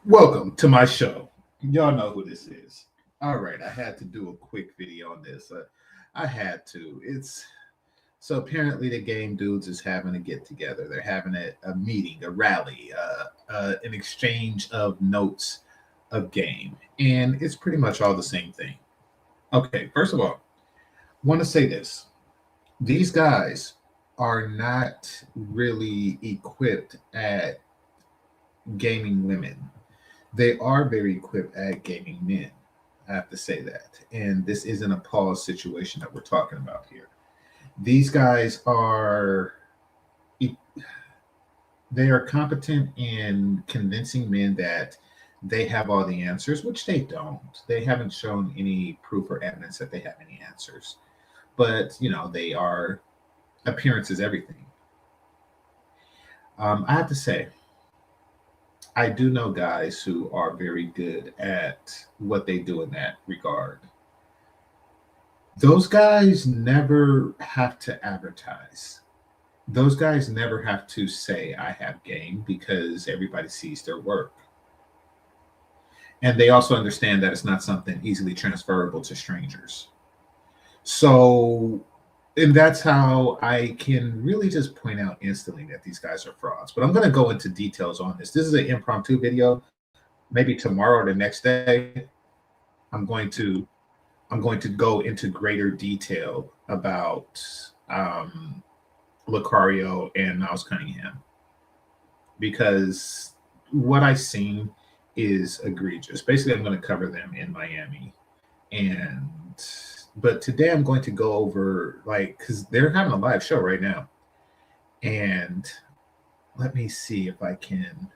Welcome to my show. Y'all know who this is. All right, I had to do a quick video on this. I had to. It's so apparently the game dudes is having a get together. They're having a meeting, a rally, an exchange of notes of game, and it's pretty much all the same thing. Okay, first of all, want to say this: these guys are not really equipped at gaming women. They are very equipped at gaming men. I have to say that. And this isn't a pause situation that we're talking about here. These guys are e- they are competent in convincing men that they have all the answers, which they don't. They haven't shown any proof or evidence that they have any answers. But, they are appearance is everything. I have to say, I do know guys who are very good at what they do in that regard. Those guys never have to advertise. Those guys never have to say, I have game, because everybody sees their work. And they also understand that it's not something easily transferable to strangers. So, and that's how I can really just point out instantly that these guys are frauds. But I'm going to go into details on this. This is an impromptu video. Maybe tomorrow or the next day, I'm going to I'm going to go into greater detail about Lucario and Miles Cunningham, because what I've seen is egregious. Basically, I'm going to cover them in Miami, and but today I'm going to go over, like, because they're having a live show right now, and let me see if I can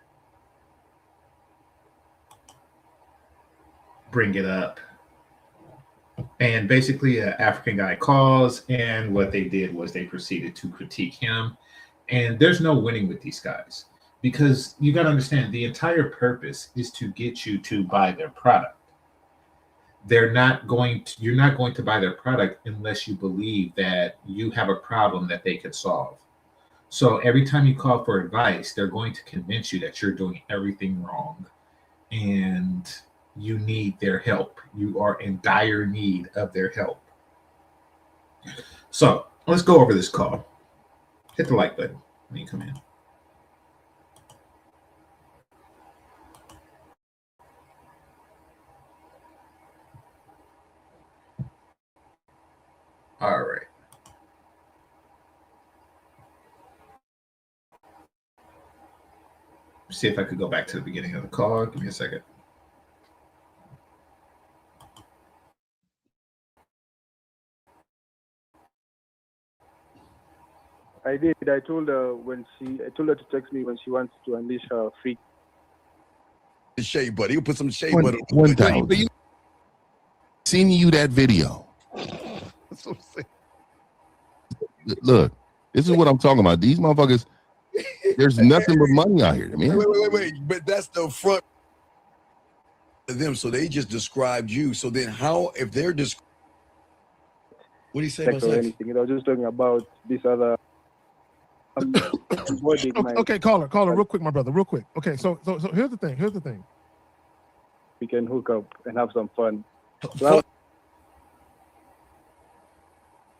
bring it up. And basically, an African guy calls, and what they did was they proceeded to critique him. And there's no winning with these guys, because you got to understand, the entire purpose is to get you to buy their product. You're not going to buy their product unless you believe that you have a problem that they could solve. So every time you call for advice, they're going to convince you that you're doing everything wrong, and you need their help. You are in dire need of their help. So let's go over this call. Hit the like button when you come in. All right. See if I could go back to the beginning of the call. Give me a second. I did. I told her to text me when she wants to unleash her freak. The shea butter. You put some shea One butter. time. Seen you that video. That's what I'm saying. Look, this is what I'm talking about. These motherfuckers, there's nothing but money out here, man. Wait. But that's the front of them. So they just described you. So then how, if they're just, what do you say about Or sex? anything. I was just talking about this other. Okay, caller, real quick, my brother, real quick. Okay, so here's the thing. We can hook up and have some fun.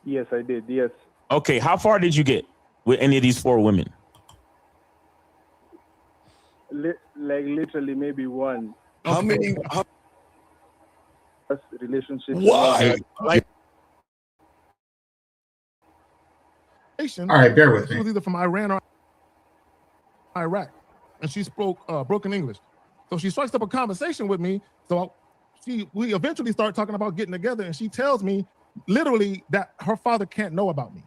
Yes, I did. Yes. Okay, how far did you get with any of these 4 women? Literally, maybe one. How many? Relationship. Why? All right, bear with me. She was either from Iran or Iraq, and she spoke broken English. So she strikes up a conversation with me. So we eventually start talking about getting together, and she tells me literally that her father can't know about me.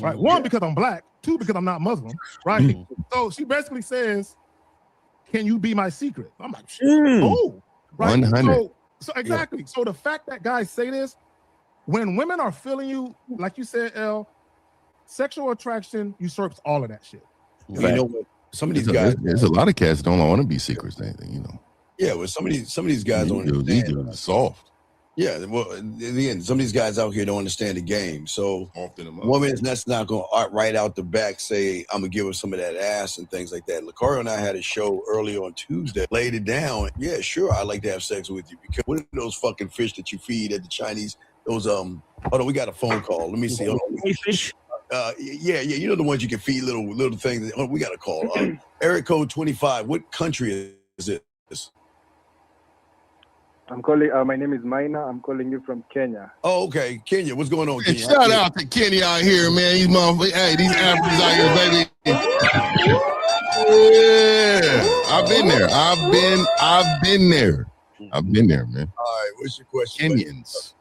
Right? 1, because I'm black. 2, because I'm not Muslim. Right? So she basically says, "Can you be my secret?" I'm like, "Oh, right." 100. So exactly. Yeah. So the fact that guys say this, when women are feeling you, like you said, L, sexual attraction usurps all of that shit. You know what? Some of these guys, there's a lot of cats that don't want to be secrets, anything, you know. Yeah, well, some of these guys don't understand. These dudes are soft. Yeah, well, again, some of these guys out here don't understand the game. So, women, that's not going to right out the back say, I'm going to give her some of that ass and things like that. Lucario and I had a show earlier on Tuesday, laid it down. Yeah, sure, I'd like to have sex with you. Because what are those fucking fish that you feed at the Chinese? Those, hold on, we got a phone call. Let me see. Fish? Yeah, you know the ones you can feed little things. Oh, we got a call. Area code 25. What country is it? I'm calling. My name is Maina. I'm calling you from Kenya. Oh, okay, Kenya. What's going on, Hey, Kenya? shout out to Kenya out here, man. These motherfuckers, hey, these Africans out here, baby. Yeah, I've been there. I've been there, man. All right, what's your question? Kenyans.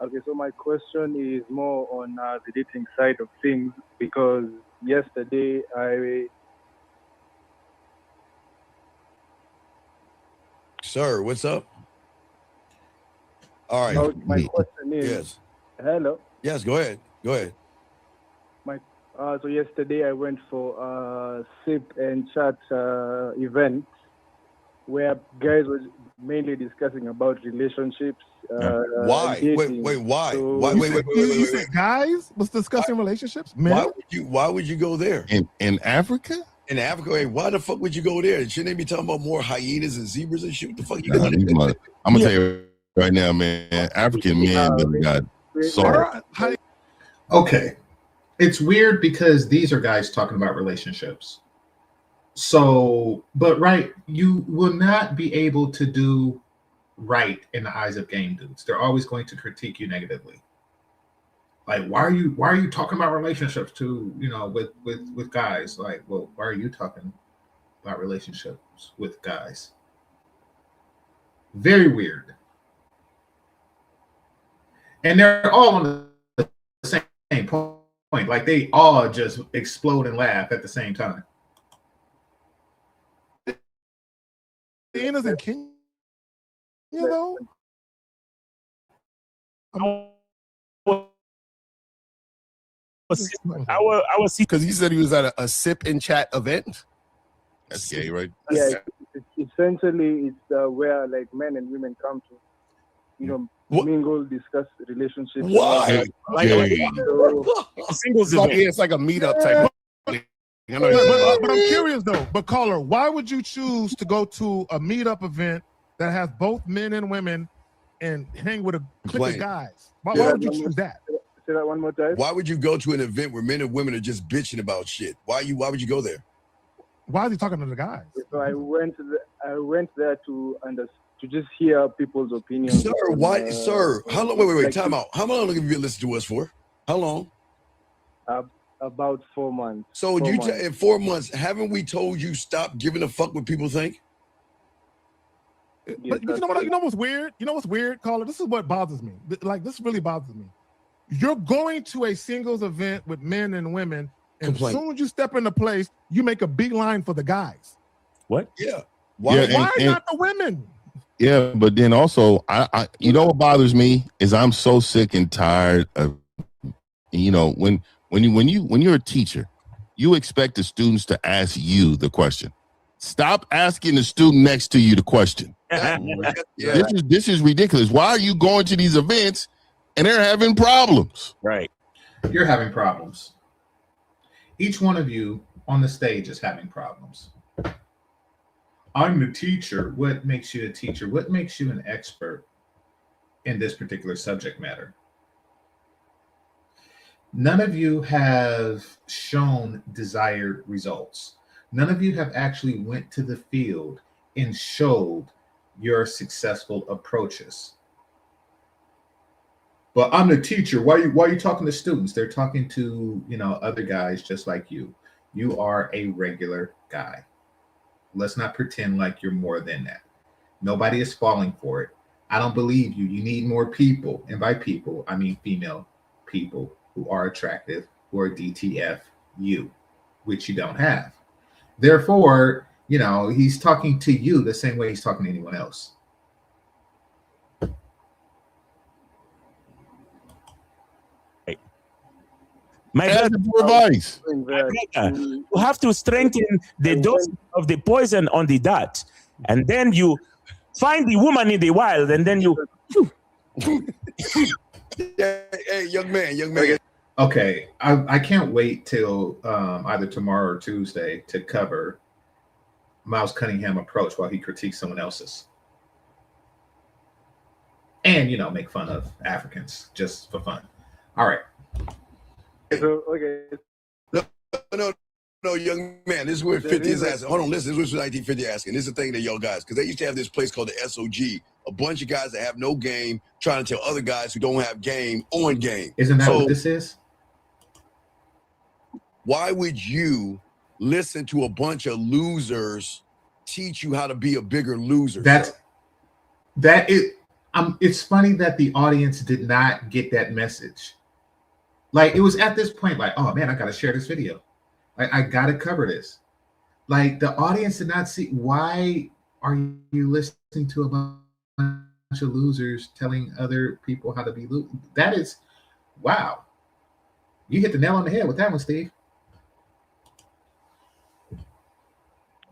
Okay, so my question is more on the dating side of things, because yesterday Sir, what's up? All right. My question is, yes. Hello. Yes, go ahead. So yesterday I went for a sip and chat event where guys were mainly discussing about relationships. Why? and dating. Wait, why? So- Why? Wait. You said guys was discussing relationships. Men. Why would you go there? In Africa? In Africa, wait, why the fuck would you go there? Shouldn't they be talking about more hyenas and zebras and shit? What the fuck you Nah, going I'm gonna tell you right now, man. African men done got soft. Okay. It's weird because these are guys talking about relationships. So, but right, you will not be able to do right in the eyes of game dudes. They're always going to critique you negatively. Like, why are you talking about relationships to, with guys? Like, well, why are you talking about relationships with guys? Very weird. And they're all on the same point. Like, they all just explode and laugh at the same time. Hyenas in Kenya, though. I was because he said he was at a sip and chat event. That's gay, right? Yeah, essentially, it's where like men and women come to, mingle, discuss relationships. Why? singles It's like a meetup type. But I'm curious though. But caller, why would you choose to go to a meetup event that has both men and women and hang with a clique of guys? Why would you choose that? Say that one more time. Why would you go to an event where men and women are just bitching about shit? Why would you go there? Why is he talking to the guys? So I went there to just hear people's opinions. Sir, why, sir? How long? Wait, time out. How long have you been listening to us for? How long? About 4 months. So in 4 months, haven't we told you stop giving a fuck what people think? But you know what's weird? You know what's weird, caller? This is what bothers me. Like, this really bothers me. You're going to a singles event with men and women, and as soon as you step into place, you make a beeline for the guys. What? Yeah. Why not the women? Yeah, but then also, I what bothers me is I'm so sick and tired of, when you're a teacher, you expect the students to ask you the question. Stop asking the student next to you the question. This is ridiculous. Why are you going to these events and they're having problems? Right. You're having problems. Each one of you on the stage is having problems. I'm the teacher. What makes you a teacher? What makes you an expert in this particular subject matter? None of you have shown desired results. None of you have actually went to the field and showed your successful approaches. But I'm the teacher. Why are you talking to students? They're talking to, other guys just like you. You are a regular guy. Let's not pretend like you're more than that. Nobody is falling for it. I don't believe you. You need more people. And by people, I mean female people who are attractive, who are DTF you, which you don't have. Therefore, he's talking to you the same way he's talking to anyone else. My advice. You have to strengthen the dose of the poison on the dart, and then you find the woman in the wild, and then you. Hey, young man. Okay, I can't wait till either tomorrow or Tuesday to cover Miles Cunningham approach while he critiques someone else's, and make fun of Africans just for fun. All right. So, okay. No, young man. This is where 50 is asking. Hold on, listen. This is what 1950 asking. This is the thing that y'all guys, because they used to have this place called the SOG. A bunch of guys that have no game trying to tell other guys who don't have game on game. Isn't that what this is? Why would you listen to a bunch of losers teach you how to be a bigger loser? It's funny that the audience did not get that message. Like, it was at this point, like, oh man, I gotta share this video. Like, I gotta cover this. Like, the audience did not see. Why are you listening to a bunch of losers telling other people how to be losers? That is, wow. You hit the nail on the head with that one, Steve.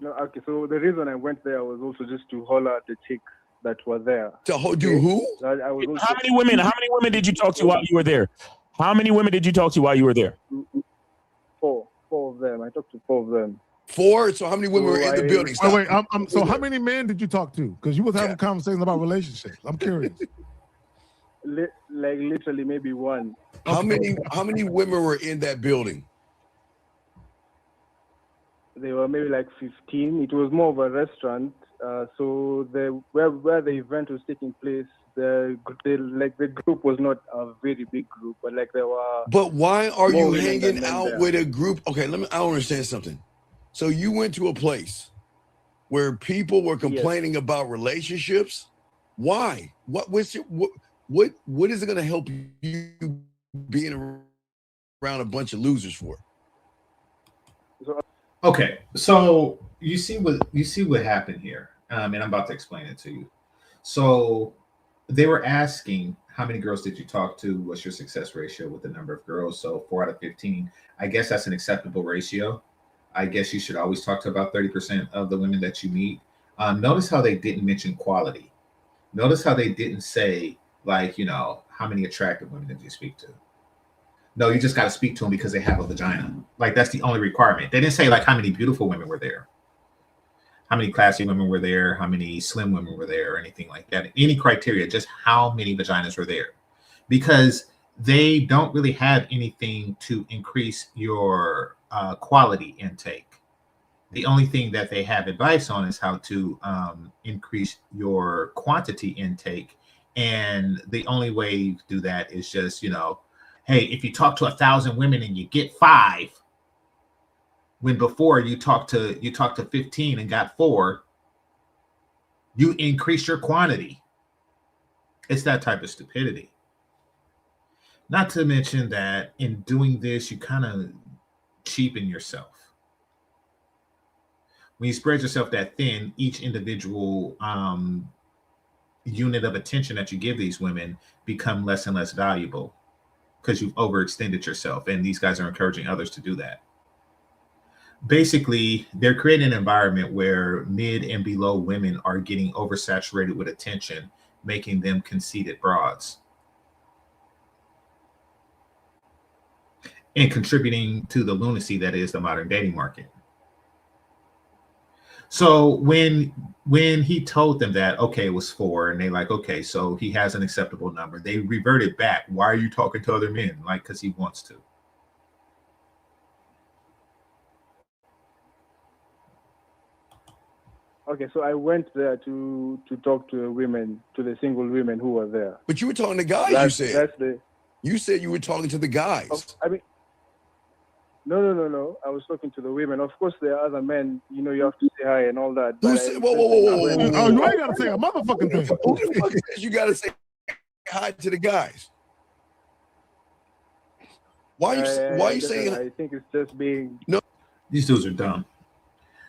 No, okay. So the reason I went there was also just to holler at the chicks that were there. To do who? I was also, How many women did you talk to while you were there? How many women did you talk to while you were there? four of them. I talked to 4 of them. 4? So how many women were in the building? Stop. Wait. So how many men did you talk to? Because you was having conversations about relationships. I'm curious. Like literally maybe 1. How many women were in that building? They were maybe like 15. It was more of a restaurant. So where the event was taking place, the group was not a very big group, but like there were. But why are you women hanging than men out there. with a group? Okay, I don't understand something. So you went to a place where people were complaining about relationships. Why? What is it going to help you being around a bunch of losers for? Okay, so you see what happened here, and I'm about to explain it to you. So they were asking, how many girls did you talk to? What's your success ratio with the number of girls? So 4 out of 15. I guess that's an acceptable ratio. I guess you should always talk to about 30% of the women that you meet. Notice how they didn't mention quality. Notice how they didn't say, like, how many attractive women did you speak to? No, you just got to speak to them because they have a vagina. Like, that's the only requirement. They didn't say, like, how many beautiful women were there, how many classy women were there, how many slim women were there, or anything like that. Any criteria, just how many vaginas were there. Because they don't really have anything to increase your quality intake. The only thing that they have advice on is how to increase your quantity intake. And the only way you do that is just, hey, if you talk to 1,000 women and you get 5, when before you talked to 15 and got 4, you increase your quantity. It's that type of stupidity. Not to mention that in doing this, you kind of cheapen yourself. When you spread yourself that thin, each individual unit of attention that you give these women become less and less valuable because you've overextended yourself, and these guys are encouraging others to do that. Basically, they're creating an environment where mid and below women are getting oversaturated with attention, making them conceited broads and contributing to the lunacy that is the modern dating market. So when he told them that, okay, it was 4, and they like, okay, so he has an acceptable number, they reverted back. Why are you talking to other men? Like, because he wants to. Okay, so I went there to talk to the women, to the single women who were there. But you were talking to guys. You said you were talking to the guys. I mean, no. I was talking to the women. Of course, there are other men. You have to say hi and all that. Who said, whoa. Oh, you ain't got to say a motherfucking thing. Who the fuck says you got to say hi to the guys? Why are you saying? I think it's just being. No, these dudes are dumb.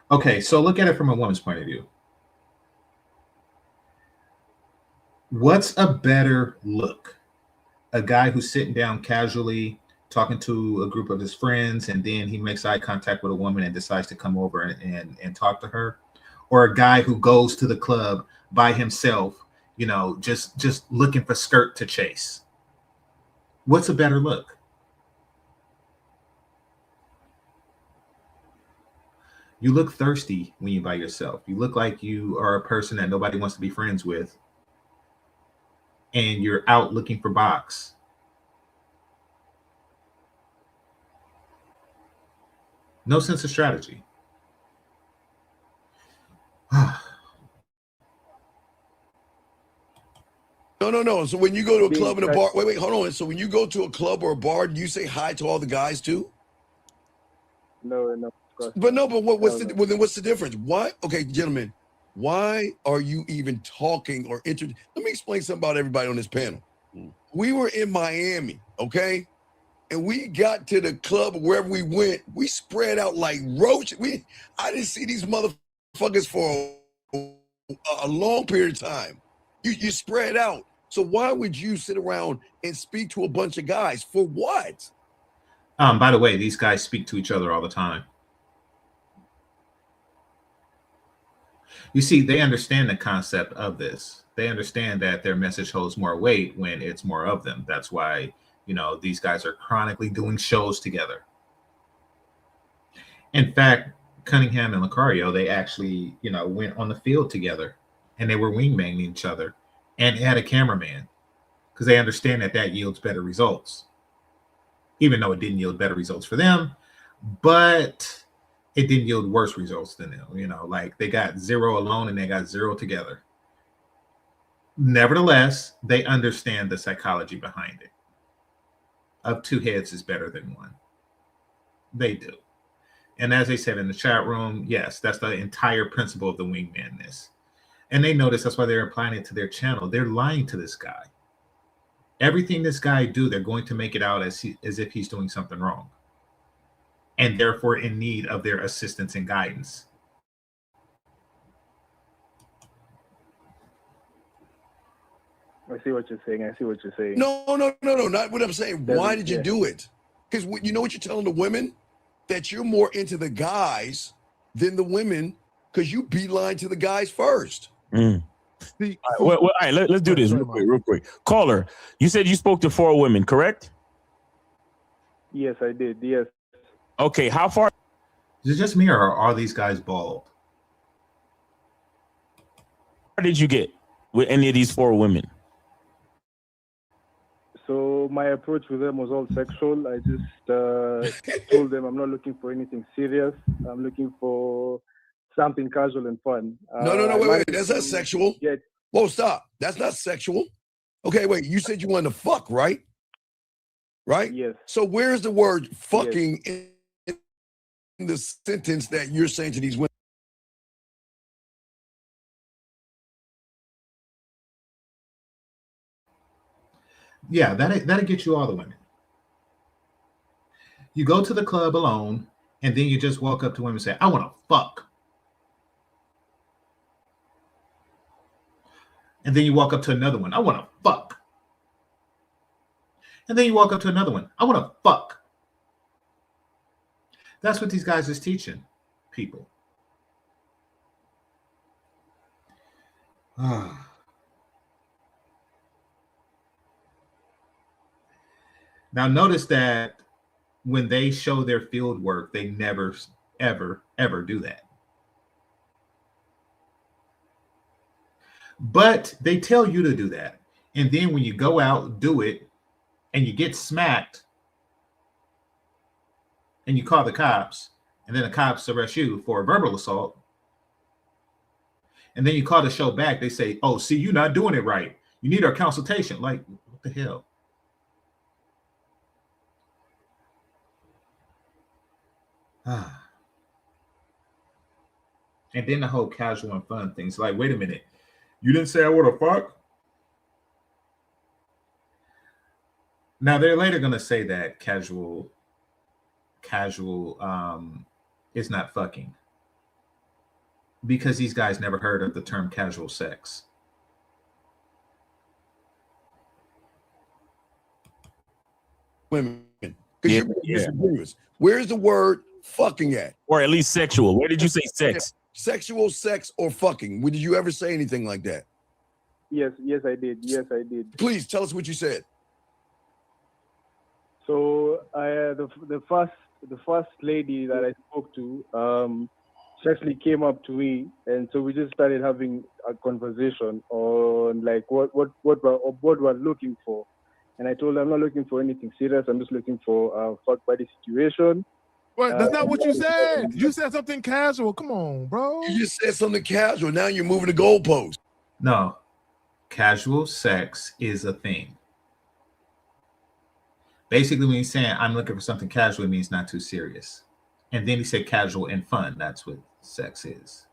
Okay, so look at it from a woman's point of view. What's a better look? A guy who's sitting down casually talking to a group of his friends, and then he makes eye contact with a woman and decides to come over and talk to her? Or a guy who goes to the club by himself, just looking for skirt to chase? What's a better look? You look thirsty when you're by yourself. You look like you are a person that nobody wants to be friends with, and you're out looking for box. No sense of strategy. No. So when you go to a club and a bar, wait, hold on. So when you go to a club or a bar, do you say hi to all the guys too? No. But what's the difference? Why? Okay, gentlemen, why are you even talking or Let me explain something about everybody on this panel. We were in Miami, okay? And we got to the club, wherever we went, we spread out like roaches. I didn't see these motherfuckers for a long period of time. You spread out. So why would you sit around and speak to a bunch of guys? For what? By the way, these guys speak to each other all the time. You see, they understand the concept of this. They understand that their message holds more weight when it's more of them. That's why, these guys are chronically doing shows together. In fact, Cunningham and Lucario, they actually, went on the field together and they were wingmaning each other and had a cameraman because they understand that yields better results. Even though it didn't yield better results for them, but it didn't yield worse results than them. Like they got 0 alone and they got 0 together. Nevertheless, they understand the psychology behind it. Of 2 heads is better than 1. They do. And as they said in the chat room, yes, that's the entire principle of the wingmanness. And they notice that's why they're applying it to their channel. They're lying to this guy. Everything this guy do, they're going to make it out as if he's doing something wrong. And therefore in need of their assistance and guidance. I see what you're saying. No, not what I'm saying. Why did you do it? Because you know what you're telling the women? That you're more into the guys than the women because you beeline to the guys first. All right, let's do this real quick. Caller, you said you spoke to 4 women, correct? Yes, I did. Yes. Okay, how far? Is it just me or are all these guys bald? How did you get with any of these 4 women? So my approach with them was all sexual. I just told them I'm not looking for anything serious. I'm looking for something casual and fun. No, wait. That's not sexual. Whoa, stop. That's not sexual. Okay, wait. You said you wanted to fuck, right? Right? Yes. So where's the word fucking in the sentence that you're saying to these women? Yeah, that'll get you all the women. You go to the club alone, and then you just walk up to women and say, I want to fuck. And then you walk up to another one, I want to fuck. And then you walk up to another one, I want to fuck. That's what these guys is teaching people. Now, notice that when they show their field work, they never, ever, ever do that. But they tell you to do that. And then when you go out, do it, and you get smacked, and you call the cops, and then the cops arrest you for a verbal assault, and then you call the show back, they say, oh, see, you're not doing it right. You need our consultation. Like, what the hell? And then the whole casual and fun things. Like, wait a minute. You didn't say I want to fuck? Now, they're later going to say that casual is not fucking. Because these guys never heard of the term casual sex. Women. Where's the word fucking at? Or at least sexual. Where did you say sex? Sexual, sex, or fucking. Did you ever say anything like that? Yes, I did. Please tell us what you said. So the first lady that I spoke to, she actually came up to me, and so we just started having a conversation on like what we're looking for. And I told her I'm not looking for anything serious. I'm just looking for a fuck buddy situation. What? That's not what you said. You said something casual. Come on, bro. You just said something casual. Now you're moving the goalpost. No, casual sex is a thing. Basically, when he's saying I'm looking for something casual, it means not too serious. And then he said casual and fun. That's what sex is.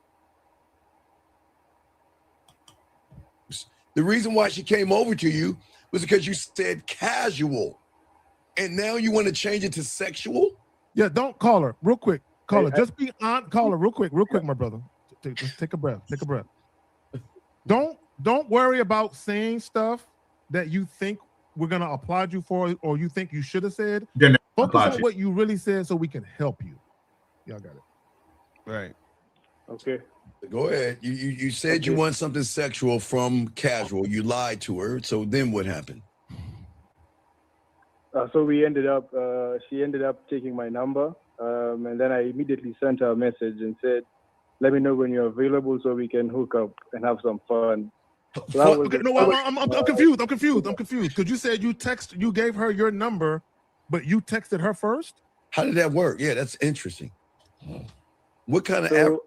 The reason why she came over to you was because you said casual. And now you want to change it to sexual? Yeah, don't call her. Real quick. Call her. Just be on. Call her real quick, my brother. Just take a breath. Take a breath. Don't worry about saying stuff that you think we're gonna applaud you for, or you think you should have said. Focus on what you really said so we can help you. Y'all got it. Right. Okay. Go ahead. You said you want something sexual from casual. You lied to her. So then what happened? So we ended up. She ended up taking my number, and then I immediately sent her a message and said, "Let me know when you're available so we can hook up and have some fun." So okay, no, I'm confused. I'm confused. Because you said you gave her your number, but you texted her first. How did that work? Yeah, that's interesting. What kind of so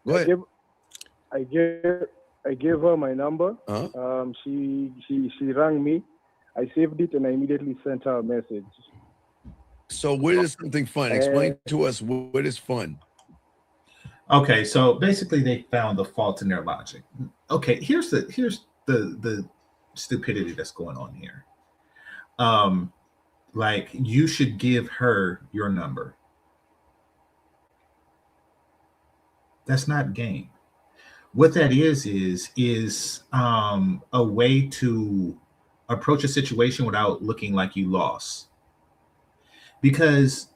Go ahead. I gave her my number. Uh-huh. She rang me. I saved it and I immediately sent her a message. So what is something fun? Explain to us what is fun. Okay, so basically they found the fault in their logic. Okay, here's the stupidity that's going on here. Like you should give her your number. That's not game. What that is a way to approach a situation without looking like you lost. Because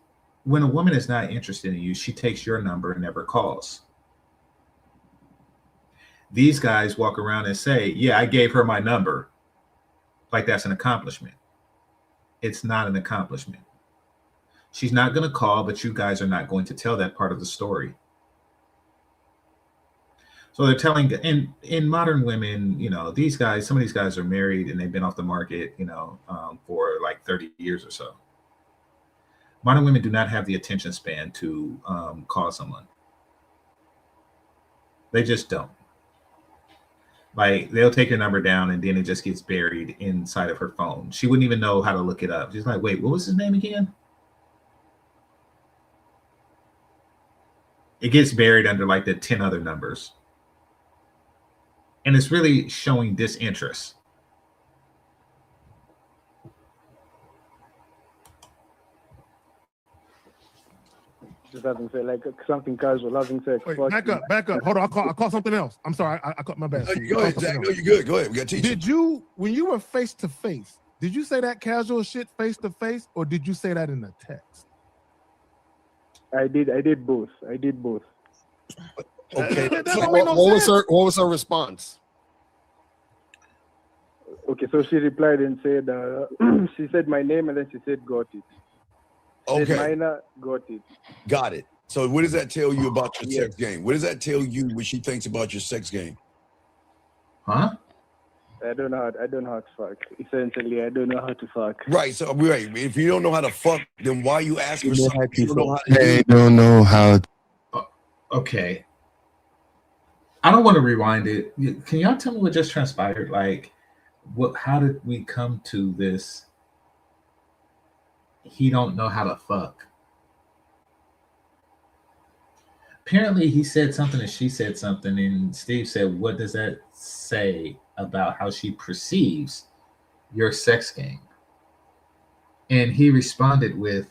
when a woman is not interested in you, she takes your number and never calls. These guys walk around and say, "Yeah, I gave her my number." Like that's an accomplishment. It's not an accomplishment. She's not going to call, but you guys are not going to tell that part of the story. So they're telling, in modern women, some of these guys are married and they've been off the market, for like 30 years or so. Modern women do not have the attention span to call someone. They just don't. Like they'll take your number down and then it just gets buried inside of her phone. She wouldn't even know how to look it up. She's like, wait, what was his name again? It gets buried under like the 10 other numbers. And it's really showing disinterest. Just having sex, like something casual, having sex. Wait, back up. Hold on, I call something else. I'm sorry, I caught my bad. No, go ahead, Zach. No, you're good. Go ahead. We got to teach you. When you were face to face, did you say that casual shit face to face, or did you say that in the text? I did both. Okay. What was her response? Okay, so she replied and said, she said my name and then she said, "Got it." Okay. Minor, got it. Got it. So what does that tell you about your sex game? What does that tell you what she thinks about your sex game? Huh? I don't know how to fuck. Essentially, I don't know how to fuck. Right. So if you don't know how to fuck, then why are you asking for something you don't know how to do? They don't know how. Okay. I don't want to rewind it. Can y'all tell me what just transpired? Like, how did we come to this? He don't know how to fuck. Apparently he said something and she said something, and Steve said, what does that say about how she perceives your sex game? And he responded with,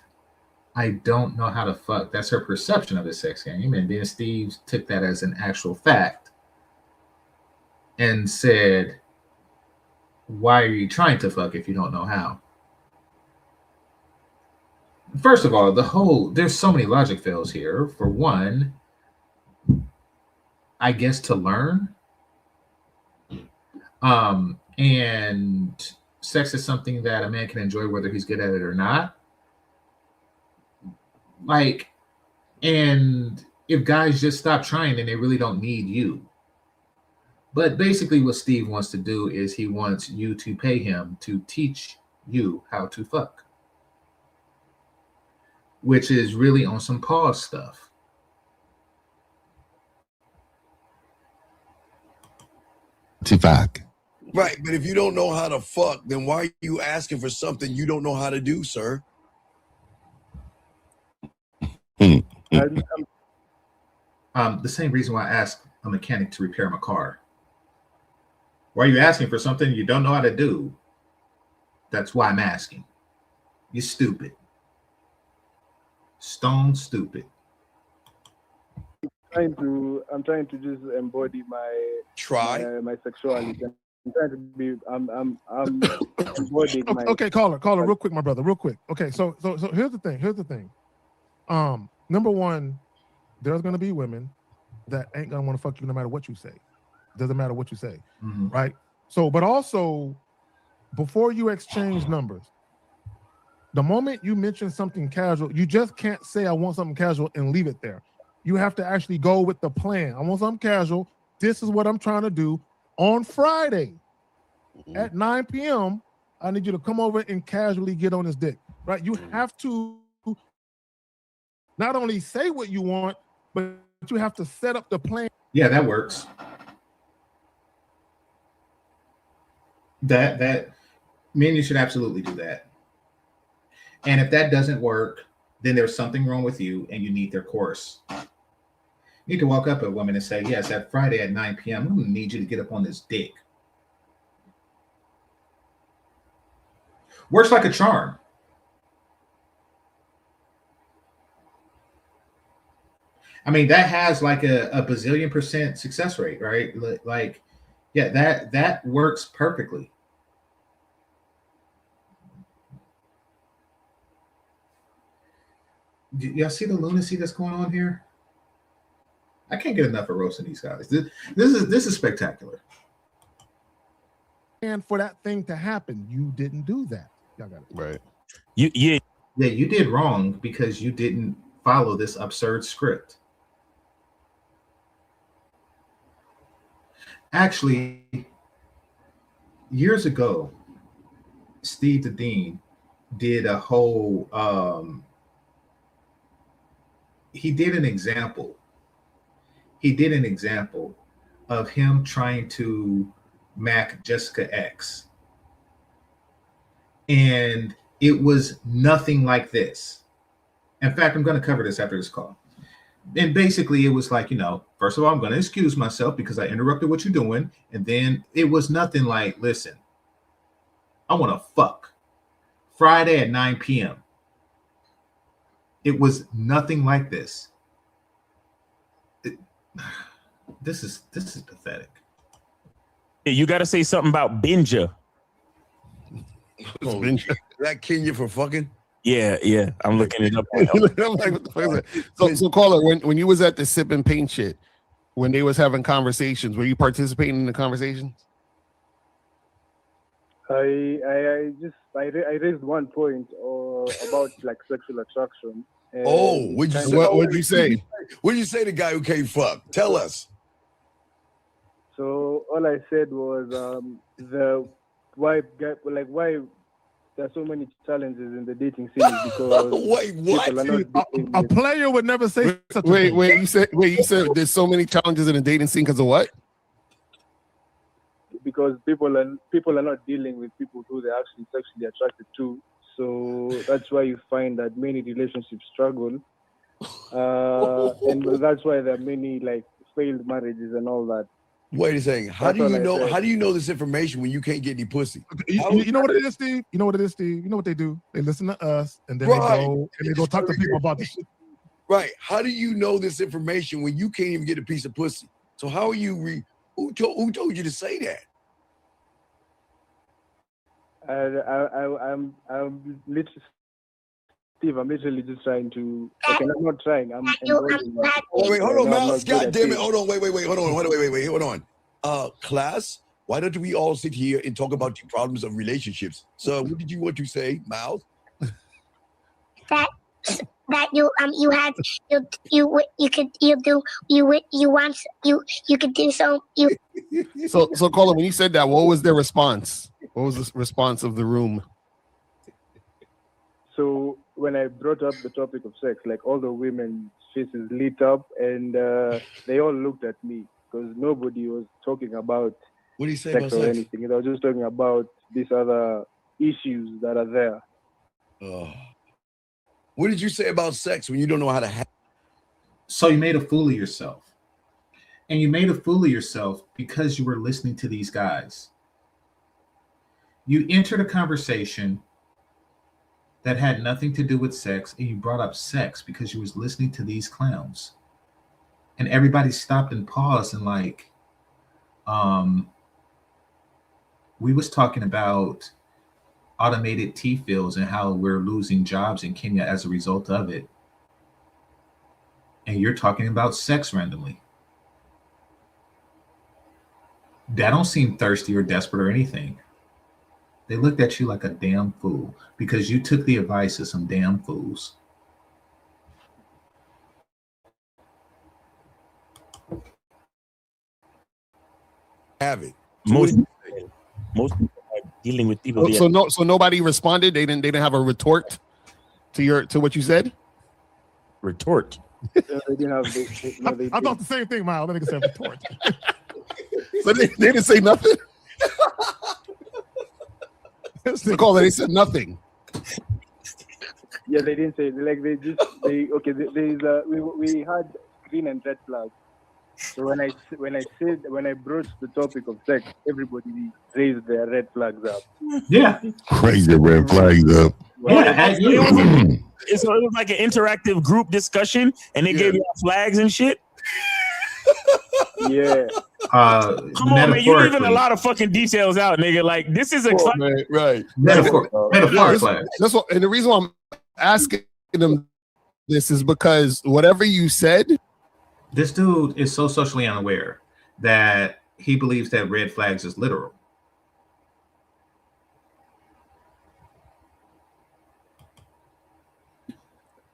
I don't know how to fuck. That's her perception of his sex game. And then Steve took that as an actual fact and said, why are you trying to fuck if you don't know how? First of all, there's so many logic fails here. For one, I guess to learn. And sex is something that a man can enjoy whether he's good at it or not. Like, and if guys just stop trying, then they really don't need you. But basically what Steve wants to do is he wants you to pay him to teach you how to fuck, which is really on some pause stuff. To fuck. Right, but if you don't know how to fuck, then why are you asking for something you don't know how to do, sir? The same reason why I asked a mechanic to repair my car. Why are you asking for something you don't know how to do? That's why I'm asking. You're stupid. Stone stupid. I'm trying to just embody my sexuality. I'm trying to be. I'm embodying my. Okay, caller, real quick, my brother, real quick. Okay, so here's the thing. Number one, there's gonna be women that ain't gonna want to fuck you no matter what you say. Doesn't matter what you say, Mhm. right? So, but also, before you exchange numbers, the moment you mention something casual, you just can't say I want something casual and leave it there. You have to actually go with the plan. I want something casual. This is what I'm trying to do on Friday at 9 p.m. I need you to come over and casually get on his dick, right? You have to not only say what you want, but you have to set up the plan. Yeah, that works. That men, you should absolutely do that. And if that doesn't work, then there's something wrong with you and you need their course. You need to walk up at a woman and say, yes, that Friday at 9 p.m., I'm going to need you to get up on this dick. Works like a charm. I mean, that has like a bazillion % success rate, right? Like, yeah, that works perfectly. Y'all see the lunacy that's going on here? I can't get enough of roasting these guys. This is spectacular. And for that thing to happen, you didn't do that. Y'all got it. Right. Yeah, you did wrong because you didn't follow this absurd script. Actually, years ago, Steve the Dean did a whole he did an example of him trying to Mac Jessica X, and it was nothing like this. In fact, I'm going to cover this after this call. And basically it was like, first of all, I'm going to excuse myself because I interrupted what you're doing, and then it was nothing like, listen, I want to fuck Friday at 9 p.m. It was nothing like this. This is pathetic. you got to say something about Binger. Oh, is that Kenya for fucking? Yeah. I'm looking it up. I'm like, what the fuck is that? So caller, when you was at the sip and paint shit, when they was having conversations, were you participating in the conversations? I raised one point about like sexual attraction. What'd you say? What'd you say? What'd you say to the guy who can't fuck? Tell us. So all I said was why there's so many challenges in the dating scene is because wait, what? people are not A player would never say such a thing. Wait, you said there's so many challenges in the dating scene because of what? Because people are not dealing with people who they're actually sexually attracted to. So that's why you find that many relationships struggle. And that's why there are many like failed marriages and all that. Wait a second. How do you know this information when you can't get any pussy? You know what it is, Steve? You know what it is, Steve? You know what they do? They listen to us and then they go talk to people about this shit. Right. How do you know this information when you can't even get a piece of pussy? So how are you who told you to say that? I'm literally, Steve, I'm literally just trying to. Okay, I'm not trying. I'm. Wait, hold on, Miles. God damn it! Hold on. Wait. Hold on. Class, why don't we all sit here and talk about the problems of relationships? So, what did you want to say, Miles? That you could do so. So Colin, when you said that, what was their response? What was the response of the room? So when I brought up the topic of sex, like all the women's faces lit up, and they all looked at me because nobody was talking about what do you say sex about or sex? anything. They were just talking about these other issues that are there. What did you say about sex when you don't know how to have? So you made a fool of yourself. And you made a fool of yourself because you were listening to these guys. You entered a conversation that had nothing to do with sex, and you brought up sex because you was listening to these clowns. And everybody stopped and paused and like, we was talking about automated tea fields and how we're losing jobs in Kenya as a result of it. And you're talking about sex randomly. That don't seem thirsty or desperate or anything. They looked at you like a damn fool because you took the advice of some damn fools. Have it. Most people are dealing with people. So nobody responded. They didn't have a retort to what you said. Retort. They didn't have. I thought the same thing, Miles. That nigga said retort. So they didn't say nothing. They said nothing. Yeah, they didn't say like they just they okay. We had green and red flags. So when I broached the topic of sex, everybody raised their red flags up. Yeah, crazy red flags up. Yeah, it was like an interactive group discussion, and they gave you flags and shit. Yeah. Come on, man! You're leaving a lot of fucking details out, nigga. Like this is exciting, right? Metaphor flags. That's what, and the reason why I'm asking them this is because whatever you said. This dude is so socially unaware that he believes that red flags is literal.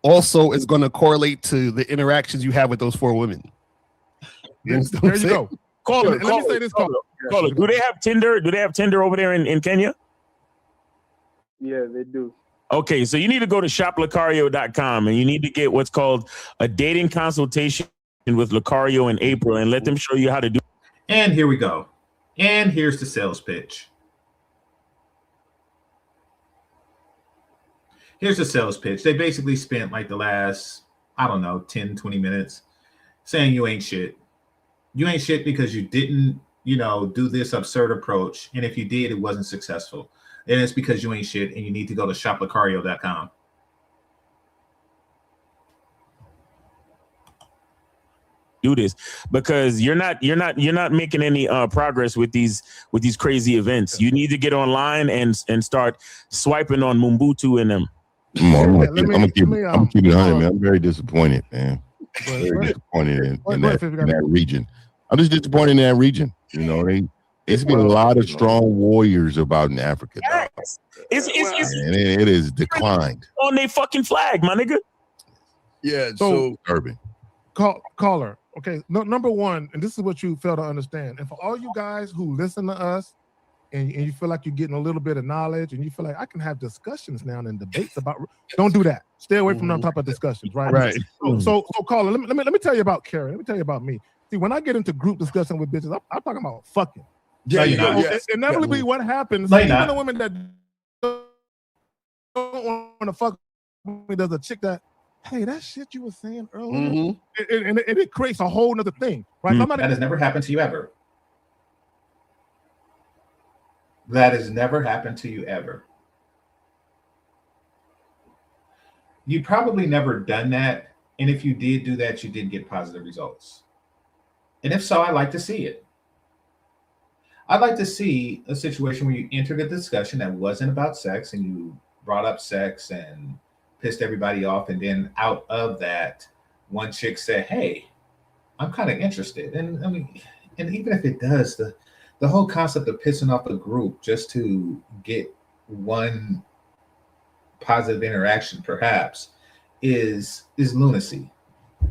Also, is going to correlate to the interactions you have with those 4 women. There you go. Caller, let me say this, caller. Do they have Tinder? Do they have Tinder over there in Kenya? Yeah, they do. Okay, so you need to go to shoplucario.com and you need to get what's called a dating consultation with Lucario in April and let them show you how to do. And here we go. And here's the sales pitch. Here's the sales pitch. They basically spent like the last, 10, 20 minutes saying you ain't shit. You ain't shit because you didn't, do this absurd approach. And if you did, it wasn't successful. And it's because you ain't shit and you need to go to shoplucario.com. Do this because you're not making any progress with these crazy events. You need to get online and start swiping on Mumbutu and them. I'm gonna keep it 100, man. I'm very disappointed, man. Very disappointed in that region. I'm just disappointed in that region. It's been a lot of strong warriors about in Africa. Yes. It is declined on their fucking flag, my nigga. Yeah. So urban caller. Okay, number one, and this is what you fail to understand. And for all you guys who listen to us and you feel like you're getting a little bit of knowledge and you feel like I can have discussions now and debates about, don't do that. Stay away from that type of discussions, right? Right. So caller, let me tell you about Karen. Let me tell you about me. See, when I get into group discussion with bitches, I'm talking about fucking. Yeah, inevitably what happens, even the women that don't want to fuck me, there's a chick that, hey, that shit you were saying earlier, and it creates a whole nother thing, right? That has never happened to you ever. That has never happened to you ever. You probably never done that, and if you did do that, you did get positive results. And if so, I'd like to see it. I'd like to see a situation where you entered a discussion that wasn't about sex and you brought up sex and pissed everybody off, and then out of that, one chick said, "Hey, I'm kind of interested." And I mean, and even if it does, the whole concept of pissing off a group just to get one positive interaction, perhaps, is lunacy. I'm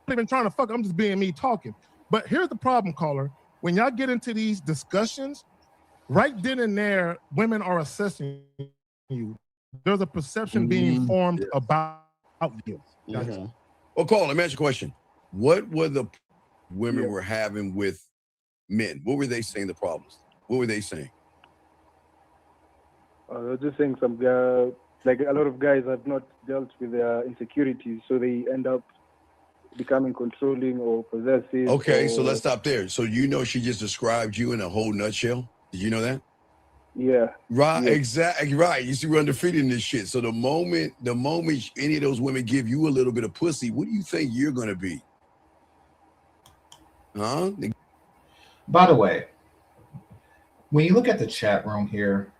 not even trying to fuck. I'm just being me talking. But here's the problem, caller. When y'all get into these discussions, right then and there, women are assessing you. There's a perception being formed about you. Well, Cole, let me ask you a question. What were the women were having with men? What were they saying the problems? What were they saying? They're just saying some like a lot of guys have not dealt with their insecurities, so they end up becoming controlling or possessive. Okay, so let's stop there. So she just described you in a whole nutshell? Did you know that? Yeah. Right, yeah. Exactly. Right. You see, we're undefeated in this shit. So the moment any of those women give you a little bit of pussy, what do you think you're gonna be? Huh? By the way, when you look at the chat room here,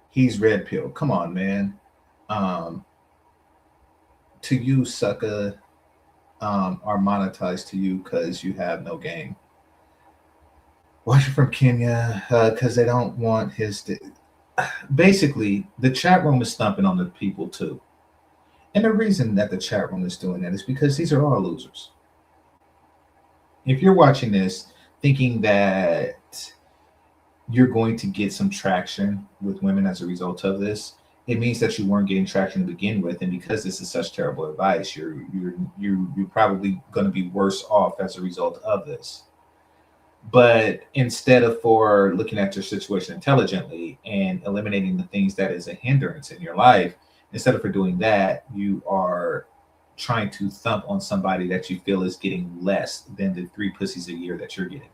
he's red pill. Come on, man. To you, sucker, are monetized to you because you have no game. Watching from Kenya because they don't want basically, the chat room is thumping on the people too. And the reason that the chat room is doing that is because these are all losers. If you're watching this thinking that you're going to get some traction with women as a result of this, it means that you weren't getting traction to begin with, and because this is such terrible advice, you're probably going to be worse off as a result of this. But instead of for looking at your situation intelligently and eliminating the things that is a hindrance in your life, instead of for doing that, you are trying to thump on somebody that you feel is getting less than the 3 pussies a year that you're getting.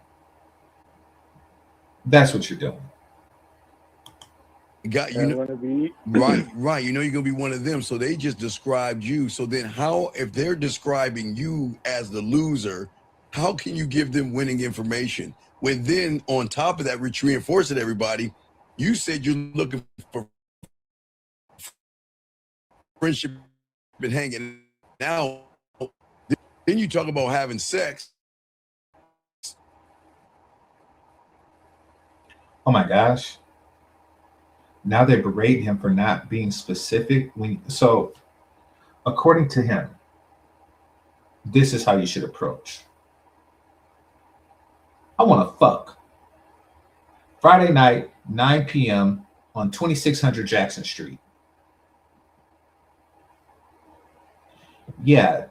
That's what you're doing. Right. You know you're gonna be one of them. So they just described you. So then how, if they're describing you as the loser, how can you give them winning information? When then on top of that, which reinforcing everybody, you said you're looking for friendship and hanging out. Then you talk about having sex. Oh my gosh. Now they berate him for not being specific. So according to him, this is how you should approach. I want to fuck. Friday night, 9 p.m. on 2600 Jackson Street. Yeah.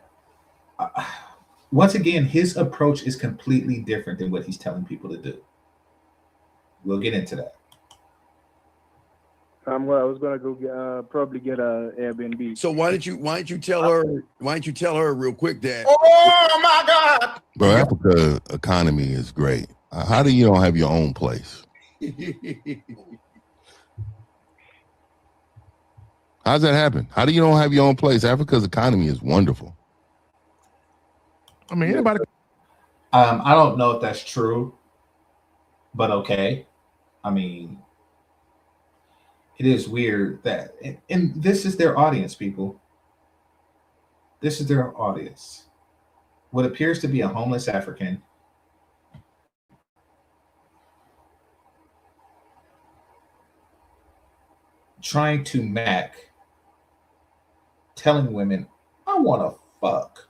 Once again, his approach is completely different than what he's telling people to do. We'll get into that. I was gonna go probably get a Airbnb. So why don't you tell her real quick that? Oh my God, bro! Africa economy is great. How do you don't have your own place? How's that happen? How do you don't have your own place? Africa's economy is wonderful. I mean, anybody. I don't know if that's true, but okay. I mean, it is weird that, and this is their audience, people. This is their audience. What appears to be a homeless African trying to mac, telling women, I want to fuck.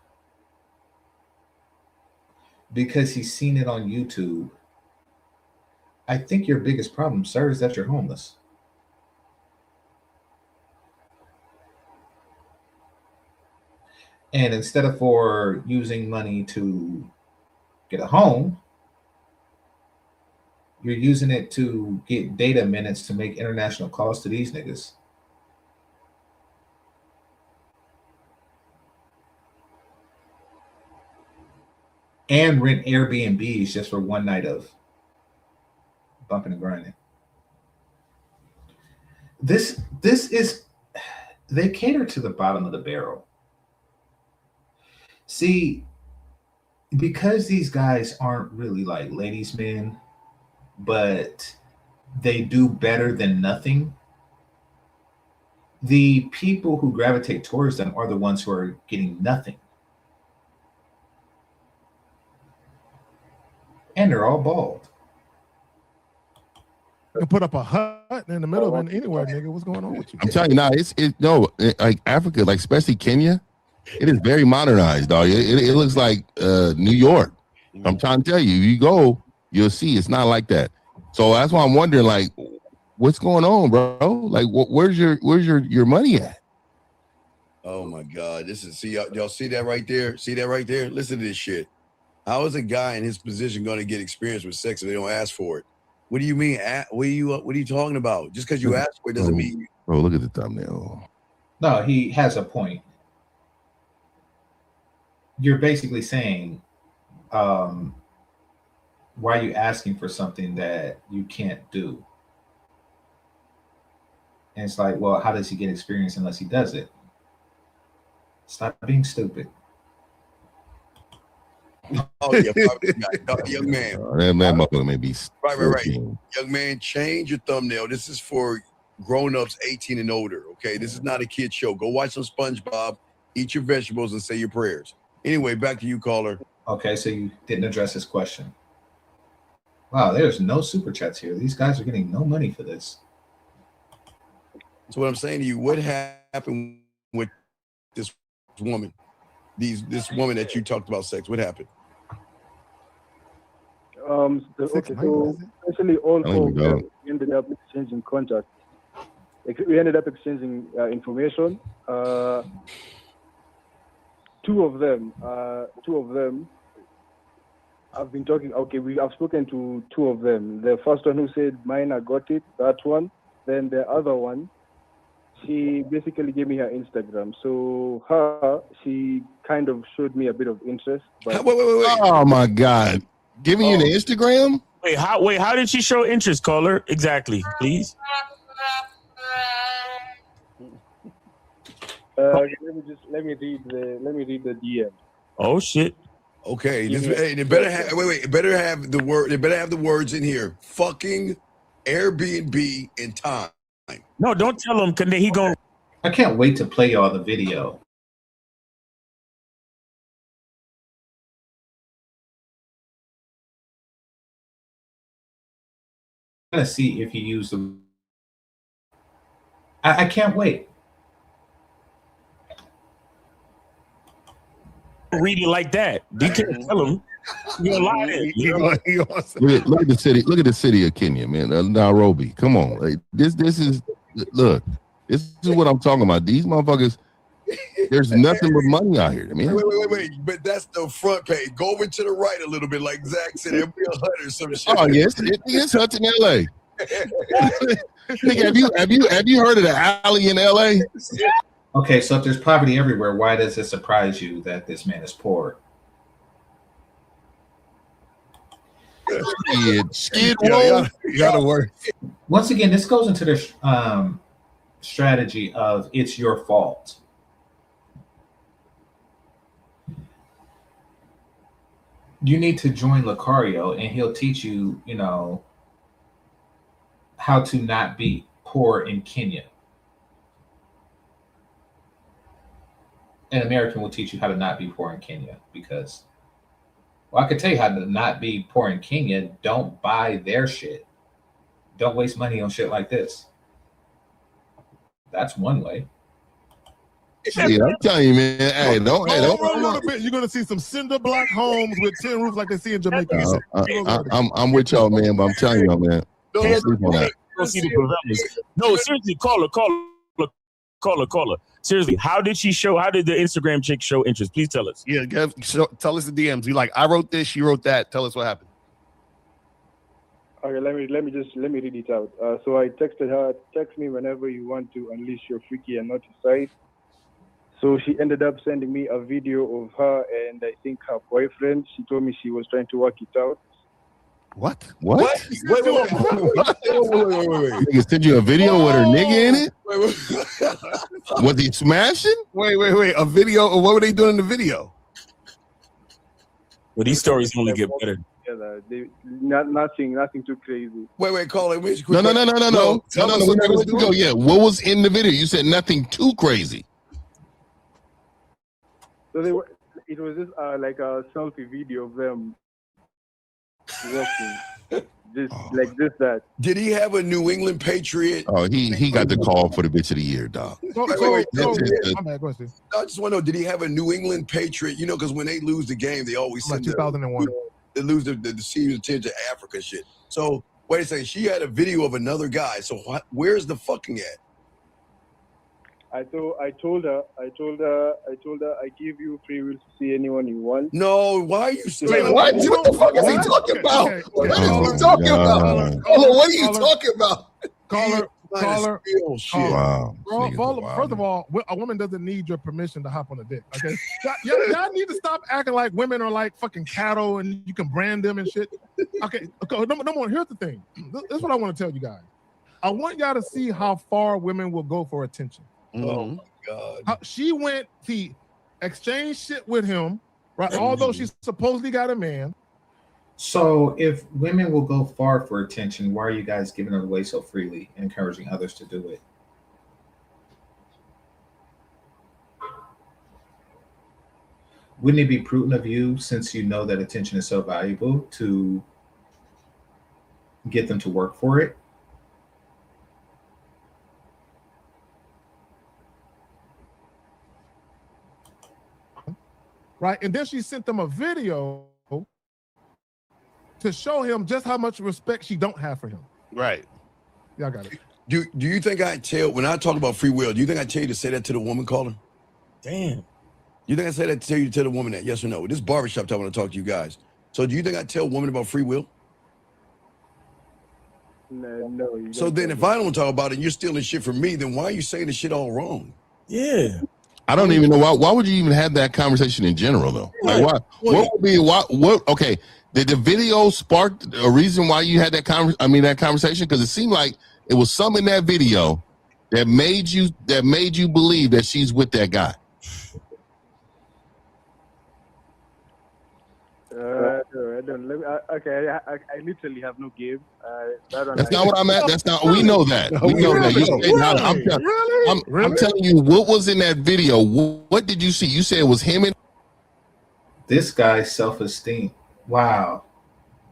Because he's seen it on YouTube. I think your biggest problem, sir, is that you're homeless. And instead of for using money to get a home, you're using it to get data minutes to make international calls to these niggas. And rent Airbnbs just for one night of bumping and grinding. This is, they cater to the bottom of the barrel. See, because these guys aren't really like ladies' men, but they do better than nothing, the people who gravitate towards them are the ones who are getting nothing. And they're all bald. You can put up a hut in the middle of anywhere, nigga. What's going on with you? I'm telling you now, like Africa, like especially Kenya, it is very modernized, dog. It looks like New York. I'm trying to tell you, you go, you'll see it's not like that. So that's why I'm wondering, like, what's going on, bro? Like, where's your money at? Oh my God, this is y'all see that right there? See that right there? Listen to this shit. How is a guy in his position going to get experience with sex if they don't ask for it? What do you mean? What are you talking about? Just because you ask for it doesn't mean. Oh, look at the thumbnail. No, he has a point. You're basically saying, why are you asking for something that you can't do? And it's like, well, how does he get experience unless he does it? Stop being stupid. Oh yeah, young man. That motherfucker may be right. Young man, change your thumbnail. This is for grown-ups 18 and older. Okay, this is not a kid show. Go watch some SpongeBob, eat your vegetables, and say your prayers. Anyway, back to you, caller. Okay, so you didn't address his question. Wow, there's no super chats here. These guys are getting no money for this. So what I'm saying to you, what happened with this woman? This woman that you talked about sex, what happened? Okay, so essentially all four of them, we ended up exchanging contacts. We ended up exchanging information. Two of them, I've been talking. Okay, I've spoken to two of them. The first one who said mine, I got it, that one. Then the other one, she basically gave me her Instagram. So she kind of showed me a bit of interest. But Wait. Oh my God. Giving you the Instagram? Wait, how did she show interest, caller? Exactly, please. let me read the DM. Oh shit. Okay, it better have it better have the word. It better have the words in here. Fucking Airbnb and time. No, don't tell him. Cause he going. I can't wait to play y'all the video. I'm gonna see if you use them. I can't wait. Read it like that. You can't tell him. You're lying. Look at the city. Look at the city of Kenya, man. Nairobi. Come on. Like, this is look. This is what I'm talking about. These motherfuckers. There's nothing but money out here, man. Wait. But that's the front page. Go over to the right a little bit, like Zach said. It'll be a hut or some shit. Oh yes, it's Hudson, LA. Nigga, have you heard of the alley in LA? Okay, so if there's poverty everywhere, why does it surprise you that this man is poor? Skid Row. You gotta work. Once again, this goes into the strategy of it's your fault. You need to join Lucario, and he'll teach you, how to not be poor in Kenya. An American will teach you how to not be poor in Kenya because, I could tell you how to not be poor in Kenya. Don't buy their shit. Don't waste money on shit like this. That's one way. Yeah, I'm telling you, man. Hey, don't. You're gonna see some cinder block homes with tin roofs like they see in Jamaica. I'm with y'all, man. But I'm telling y'all, man. Don't sleep on that. No, seriously, caller. Seriously, how did the Instagram chick show interest? Please tell us. Yeah, tell us the DMs. You like, I wrote this, she wrote that. Tell us what happened. Okay, let me read it out. So I texted her, text me whenever you want to unleash your freaky and naughty side. So she ended up sending me a video of her and I think her boyfriend. She told me she was trying to work it out. What? Wait. Nigga send you a video with her nigga in it? Was he smashing? Wait. A video of what were they doing in the video? Well, these stories only get better. Nothing too crazy. Wait, call it. No. Yeah, what was in the video? You said nothing too crazy. So it was just like a selfie video of them walking, that. Did he have a New England Patriot? Oh, he got the call for the bitch of the year, dog. Wait. I just want to know, did he have a New England Patriot? Because when they lose the game, they always send 2001. They lose the senior team to Africa shit. So wait a second, she had a video of another guy. So where's the fucking at? I told her I give you free will to see anyone you want. No, why are you saying what? What the fuck is he talking about? What is he talking about? What are you talking about? Caller. Wow. First of all, a woman doesn't need your permission to hop on a dick. Okay, y'all need to stop acting like women are like fucking cattle and you can brand them and shit. Okay. Number one. Here's the thing. This is what I want to tell you guys. I want y'all to see how far women will go for attention. Oh my God. She went to exchange shit with him, right? Although she supposedly got a man. So if women will go far for attention, why are you guys giving it away so freely, encouraging others to do it? wouldn't it be prudent of you, since you know that attention is so valuable, to get them to work for it? Right. And then she sent them a video to show him just how much respect she don't have for him. Right. Yeah, I got it. Do you think I tell, when I talk about free will, do you think I tell you to say that to the woman caller? Damn. You think I say that to tell you to tell the woman that? Yes or no? This barbershop time, I want to talk to you guys. So do you think I tell women about free will? No. You So don't then tell if me. I don't talk about it and you're stealing shit from me, then why are you saying the shit all wrong? Yeah. I don't even know why would you even have that conversation in general though? Like why? What would be what? Okay, did the video spark a reason why you had that conversation? Because it seemed like it was some in that video that made you believe that she's with that guy. I don't. Okay, I literally have no game. That's not what I'm at. That's not. We know that. We know that. I'm telling you, what was in that video? What did you see? You said it was him and This guy's self-esteem. Wow.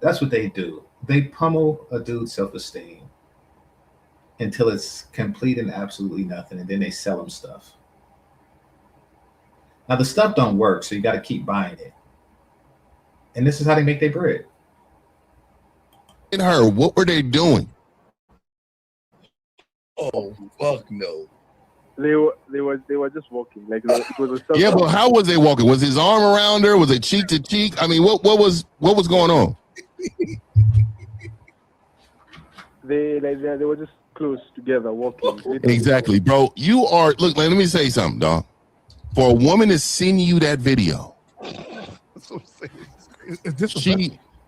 That's what they do. They pummel a dude's self-esteem until it's complete and absolutely nothing, and then they sell him stuff. Now the stuff don't work, so you got to keep buying it. And this is how they make their bread. her. What were they doing? Oh, fuck no. They were just walking. Like it was a Yeah, but how was they walking? Was his arm around her? Was it cheek to cheek? I mean, what was going on? They were just close together walking. Exactly, bro. You are look. Let me say something, dog. For a woman to send you that video,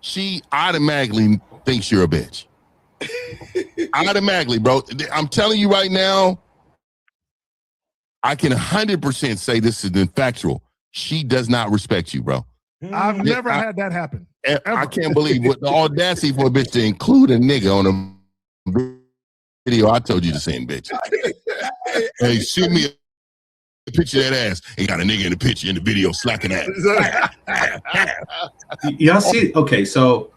she automatically thinks you're a bitch. Automatically, bro. I'm telling you right now, I can 100% say this is factual. She does not respect you, bro. I've never had that happen. I can't believe what the audacity for a bitch to include a nigga on a video. I told you the same bitch. Hey, shoot me a picture of that ass. Ain't got a nigga in the picture in the video slacking ass. Y'all see? Okay, so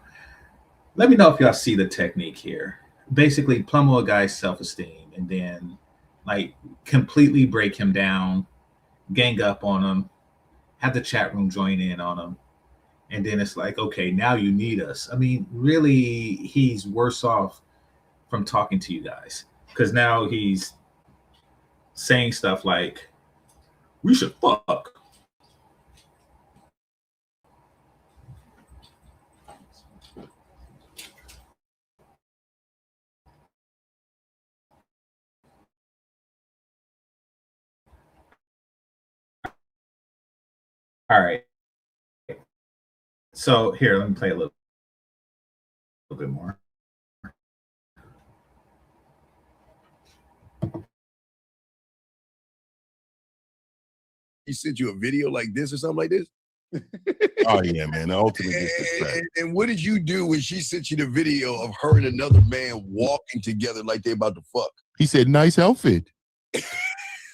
let me know if y'all see the technique here. Basically, pummel a guy's self-esteem and then like completely break him down, gang up on him, have the chat room join in on him. And then it's like, okay, now you need us. I mean, really, he's worse off from talking to you guys because now he's saying stuff like, we should fuck. All right. So here, let me play a little bit more. He sent you a video like this or something like this? Oh yeah, man. The ultimate disrespect. And what did you do when she sent you the video of her and another man walking together like they about to fuck? He said, "Nice outfit."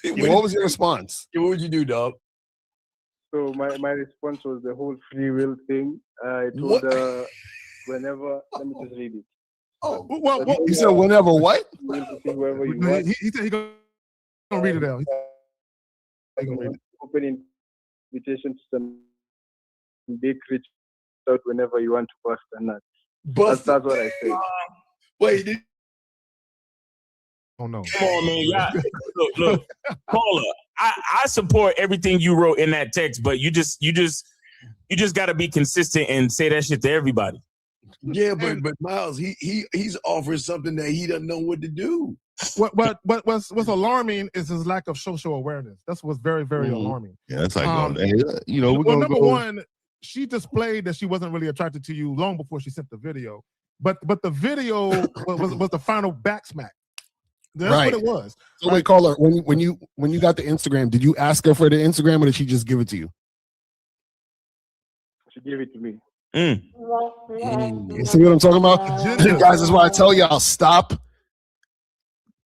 What was your response? What would you do, dog? So my response was the whole free will thing. I told her whenever. Let me just read it. Oh, well, you said whenever what? Whoever you want. He said he gonna read it out. He gonna read it. Open invitation to some big reach out whenever you want to bust a nut. That's what I said. Wait. Oh no! Come on, man. Y'all, look, Paula. I support everything you wrote in that text, but you just got to be consistent and say that shit to everybody. Yeah, but Miles, he's offering something that he doesn't know what to do. What's alarming is his lack of social awareness. That's what's very, very alarming. Yeah, that's like, you know, well, number one, she displayed that she wasn't really attracted to you long before she sent the video, but the video was the final backsmack. That's right. what it was. So wait, caller, when you got the Instagram, did you ask her for the Instagram or did she just give it to you? She gave it to me. You see what I'm talking about? Guys, that's why I tell y'all, stop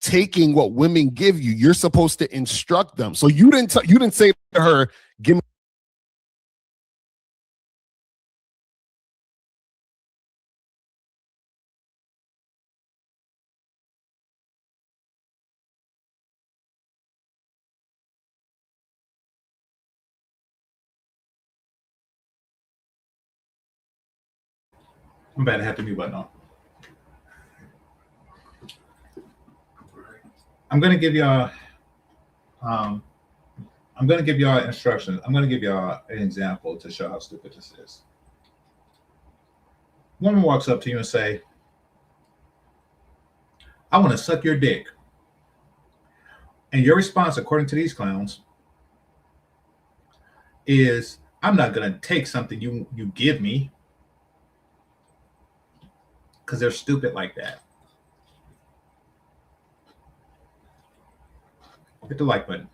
taking what women give you. You're supposed to instruct them. So you didn't say to her, give me I'm bad. I have the mute button on. I'm gonna give y'all. I'm gonna give y'all instructions. I'm gonna give y'all an example to show how stupid this is. Woman walks up to you and say, "I want to suck your dick," and your response, according to these clowns, is, "I'm not gonna take something you give me," because they're stupid like that. Hit the like button.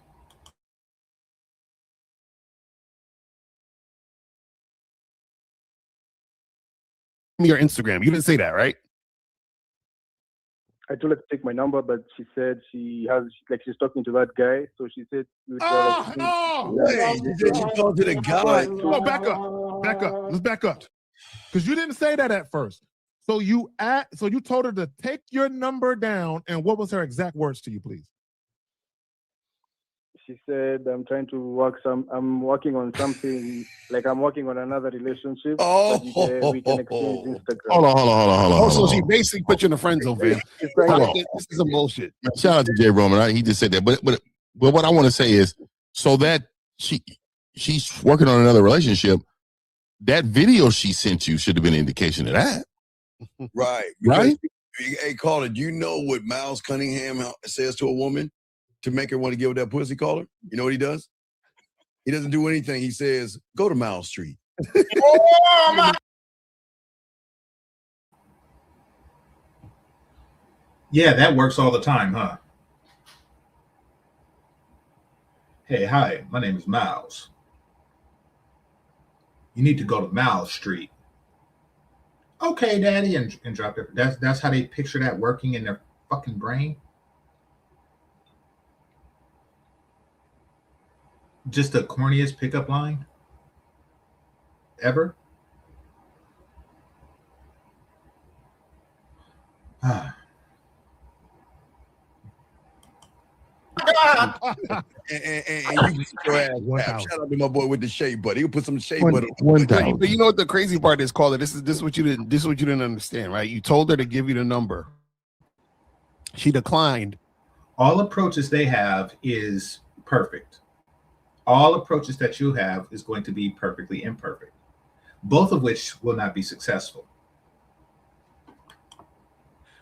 Your Instagram. You didn't say that, right? I told her to take my number, but she said she's talking to that guy. So she said, Wait, you talk to the guy. No, back up. Let's back up. Because you didn't say that at first. So you told her to take your number down, and what was her exact words to you, please? She said, I'm working on something, like I'm working on another relationship. Oh, we can exchange Instagram. Hold on. So she basically put you in the friend zone, fam. This is some bullshit. Shout out to Jay Roman. He just said that. But what I want to say is, so that she's working on another relationship, that video she sent you should have been an indication of that. Right. Right? Hey, caller, do you know what Miles Cunningham says to a woman to make her want to give her that pussy, caller? You know what he does? He doesn't do anything. He says, go to Miles Street. Oh, my. Yeah, that works all the time, huh? Hey, hi, my name is Miles. You need to go to Miles Street. Okay, Daddy, and drop it. That's how they picture that working in their fucking brain. Just the corniest pickup line ever. And you get your ass wrapped. Shout out to my boy with the shea butter. He'll put some shea butter. But you know what the crazy part is, caller? This is what you didn't understand, right? You told her to give you the number. She declined. All approaches they have is perfect. All approaches that you have is going to be perfectly imperfect, both of which will not be successful.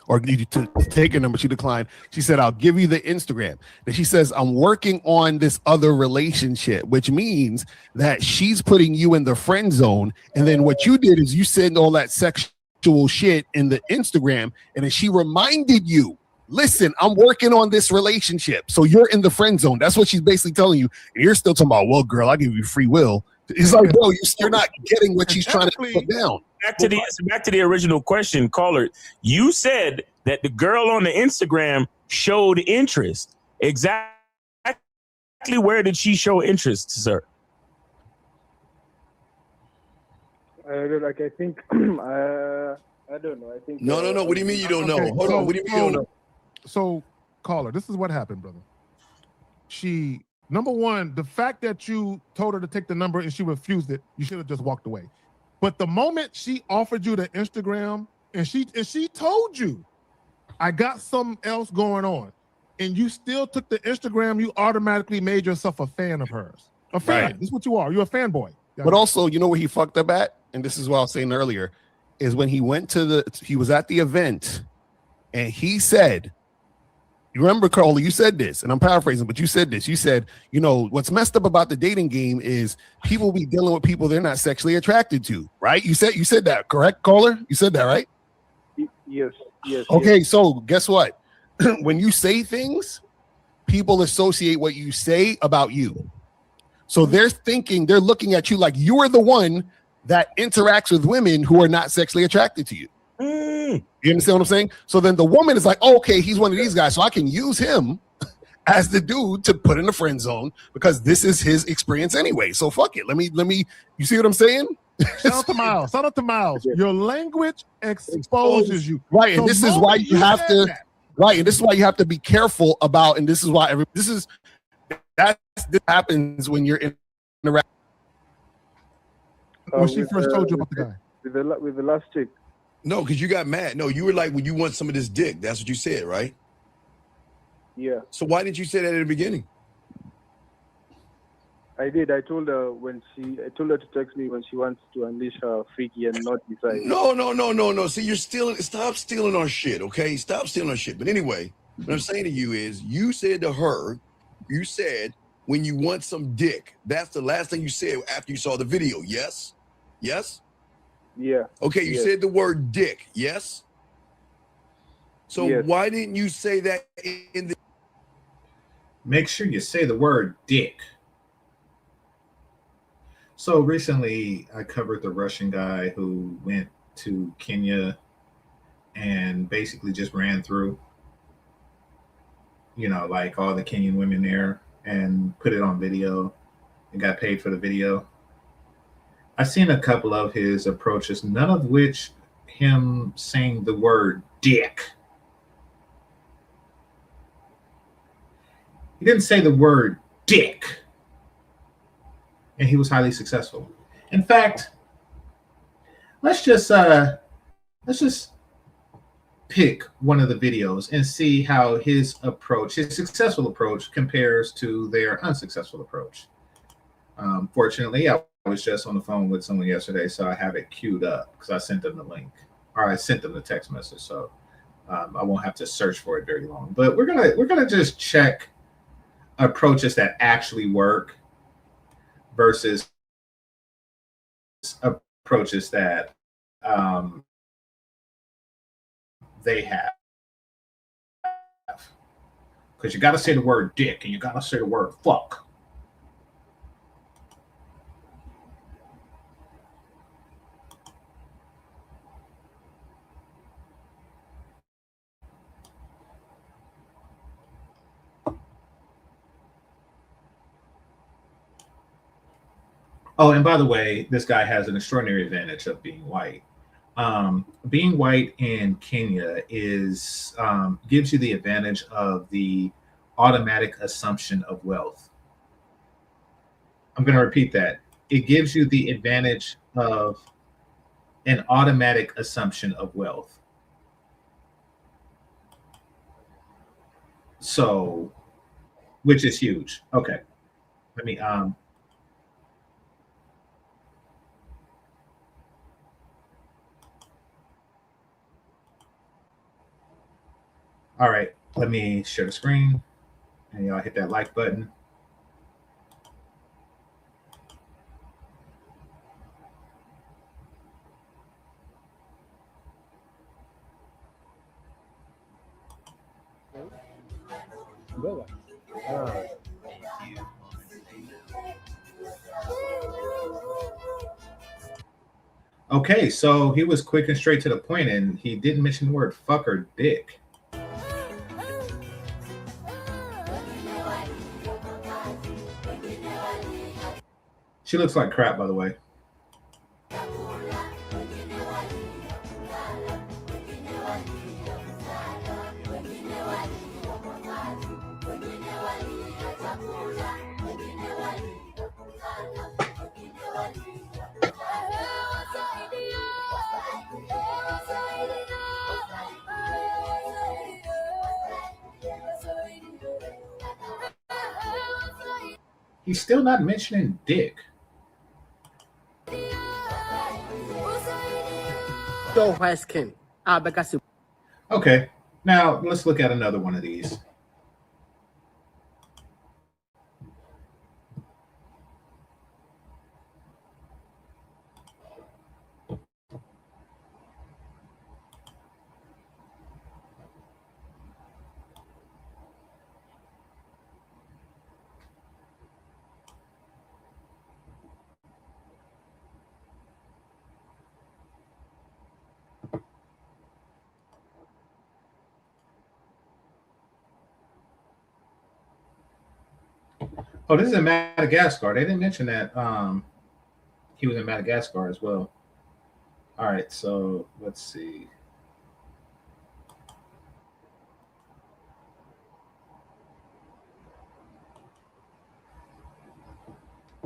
Or need you to take her number. She declined. She said, I'll give you the Instagram. Then she says, I'm working on this other relationship, which means that she's putting you in the friend zone. And then what you did is you send all that sexual shit in the Instagram. And then she reminded you, listen, I'm working on this relationship. So you're in the friend zone. That's what she's basically telling you. And you're still talking about, well, girl, I give you free will. It's like, bro, you're not getting what she's trying to put down. Back to the original question, caller. You said that the girl on the Instagram showed interest. Exactly where did she show interest, sir? I think I don't know. I think No. What do you mean you don't know? Okay, Hold on. What do you mean you don't know? So, caller, this is what happened, brother. She, number one, the fact that you told her to take the number and she refused it, you should have just walked away. But the moment she offered you the Instagram and she told you, I got something else going on, and you still took the Instagram, you automatically made yourself a fan of hers. A fan. Right. This is what you are. You're a fanboy. But also, you know where he fucked up at? And this is what I was saying earlier, is when he was at the event and he said, you remember, Carly, you said this, and I'm paraphrasing, but you said this. You said, you know, what's messed up about the dating game is people be dealing with people they're not sexually attracted to, right? You said that, correct, caller? You said that, right? Yes. Okay, so guess what? When you say things, people associate what you say about you. So they're looking at you like you are the one that interacts with women who are not sexually attracted to you. You understand what I'm saying? So then the woman is like, oh, okay, he's one of these guys, so I can use him as the dude to put in the friend zone because this is his experience anyway. So fuck it. Let me. You see what I'm saying? Shout out to Miles. Shout out to Miles. Your language exposes you. Right, and this is why you have to. Right, and this is why you have to be careful about. And this is why this happens when you're in. When she first told you about the guy with the last chick. No, because you got mad. No, you were like, when you want some of this dick. That's what you said, right? Yeah, So why didn't you say that at the beginning? I did. I told her to text me when she wants to unleash her freaky and naughty side. No. See, you're stealing. Stop stealing our shit, okay? Stop stealing our shit. But anyway, what I'm saying to you is, you said to her, you said, when you want some dick. That's the last thing you said after you saw the video. Yes? Yes? Yeah. Okay, you Yes. said the word dick. Yes? So Yes. why didn't you say that in the... Make sure you say the word dick. So recently, I covered the Russian guy who went to Kenya and basically just ran through, like all the Kenyan women there and put it on video and got paid for the video. I've seen a couple of his approaches, none of which him saying the word dick. He didn't say the word dick. And he was highly successful. In fact, let's just pick one of the videos and see how his successful approach, compares to their unsuccessful approach. Fortunately, I was just on the phone with someone yesterday, so I have it queued up because I sent them the link, or I sent them the text message, so I won't have to search for it very long. But we're gonna just check approaches that actually work versus approaches that they have. Because you got to say the word dick and you got to say the word fuck. Oh, and by the way, this guy has an extraordinary advantage of being white. Being white in Kenya gives you the advantage of the automatic assumption of wealth. I'm going to repeat that. It gives you the advantage of an automatic assumption of wealth. So, which is huge. Okay. Let me all right, let me share the screen and y'all hit that like button. Okay, so he was quick and straight to the point, and he didn't mention the word fuck or dick. She looks like crap, by the way. He's still not mentioning dick. Okay, now let's look at another one of these. Oh, this is in Madagascar. They didn't mention that he was in Madagascar as well. All right, so let's see.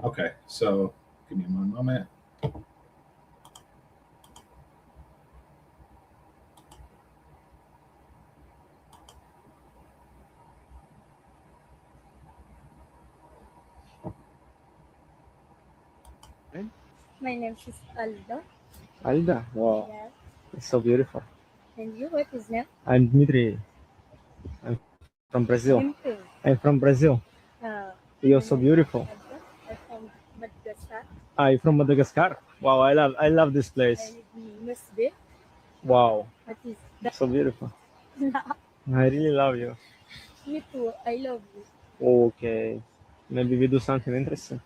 Okay, so give me one moment. My name is Alda. Alda. Wow. Yeah. It's so beautiful. And you, what is name? I'm Dmitry. I'm from Brazil. Dimple. I'm from Brazil. You're My so name is beautiful. Alda. I'm from Madagascar. I'm from Madagascar. Wow, I love this I place. live in Musbe. Wow, What is so beautiful. I really love you. Me too. I love you. Okay, maybe we do something interesting.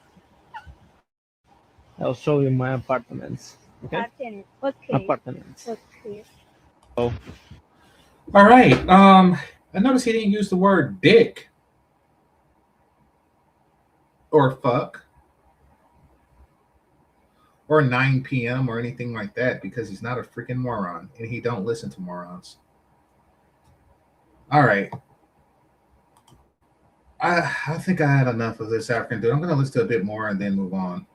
I'll show you my apartments. Okay? Apartment. Okay. Apartments. Okay. Oh, All right. I noticed he didn't use the word dick or fuck or 9 p.m. or anything like that because he's not a freaking moron and he don't listen to morons. All right. I think I had enough of this African dude. I'm going to listen to a bit more and then move on.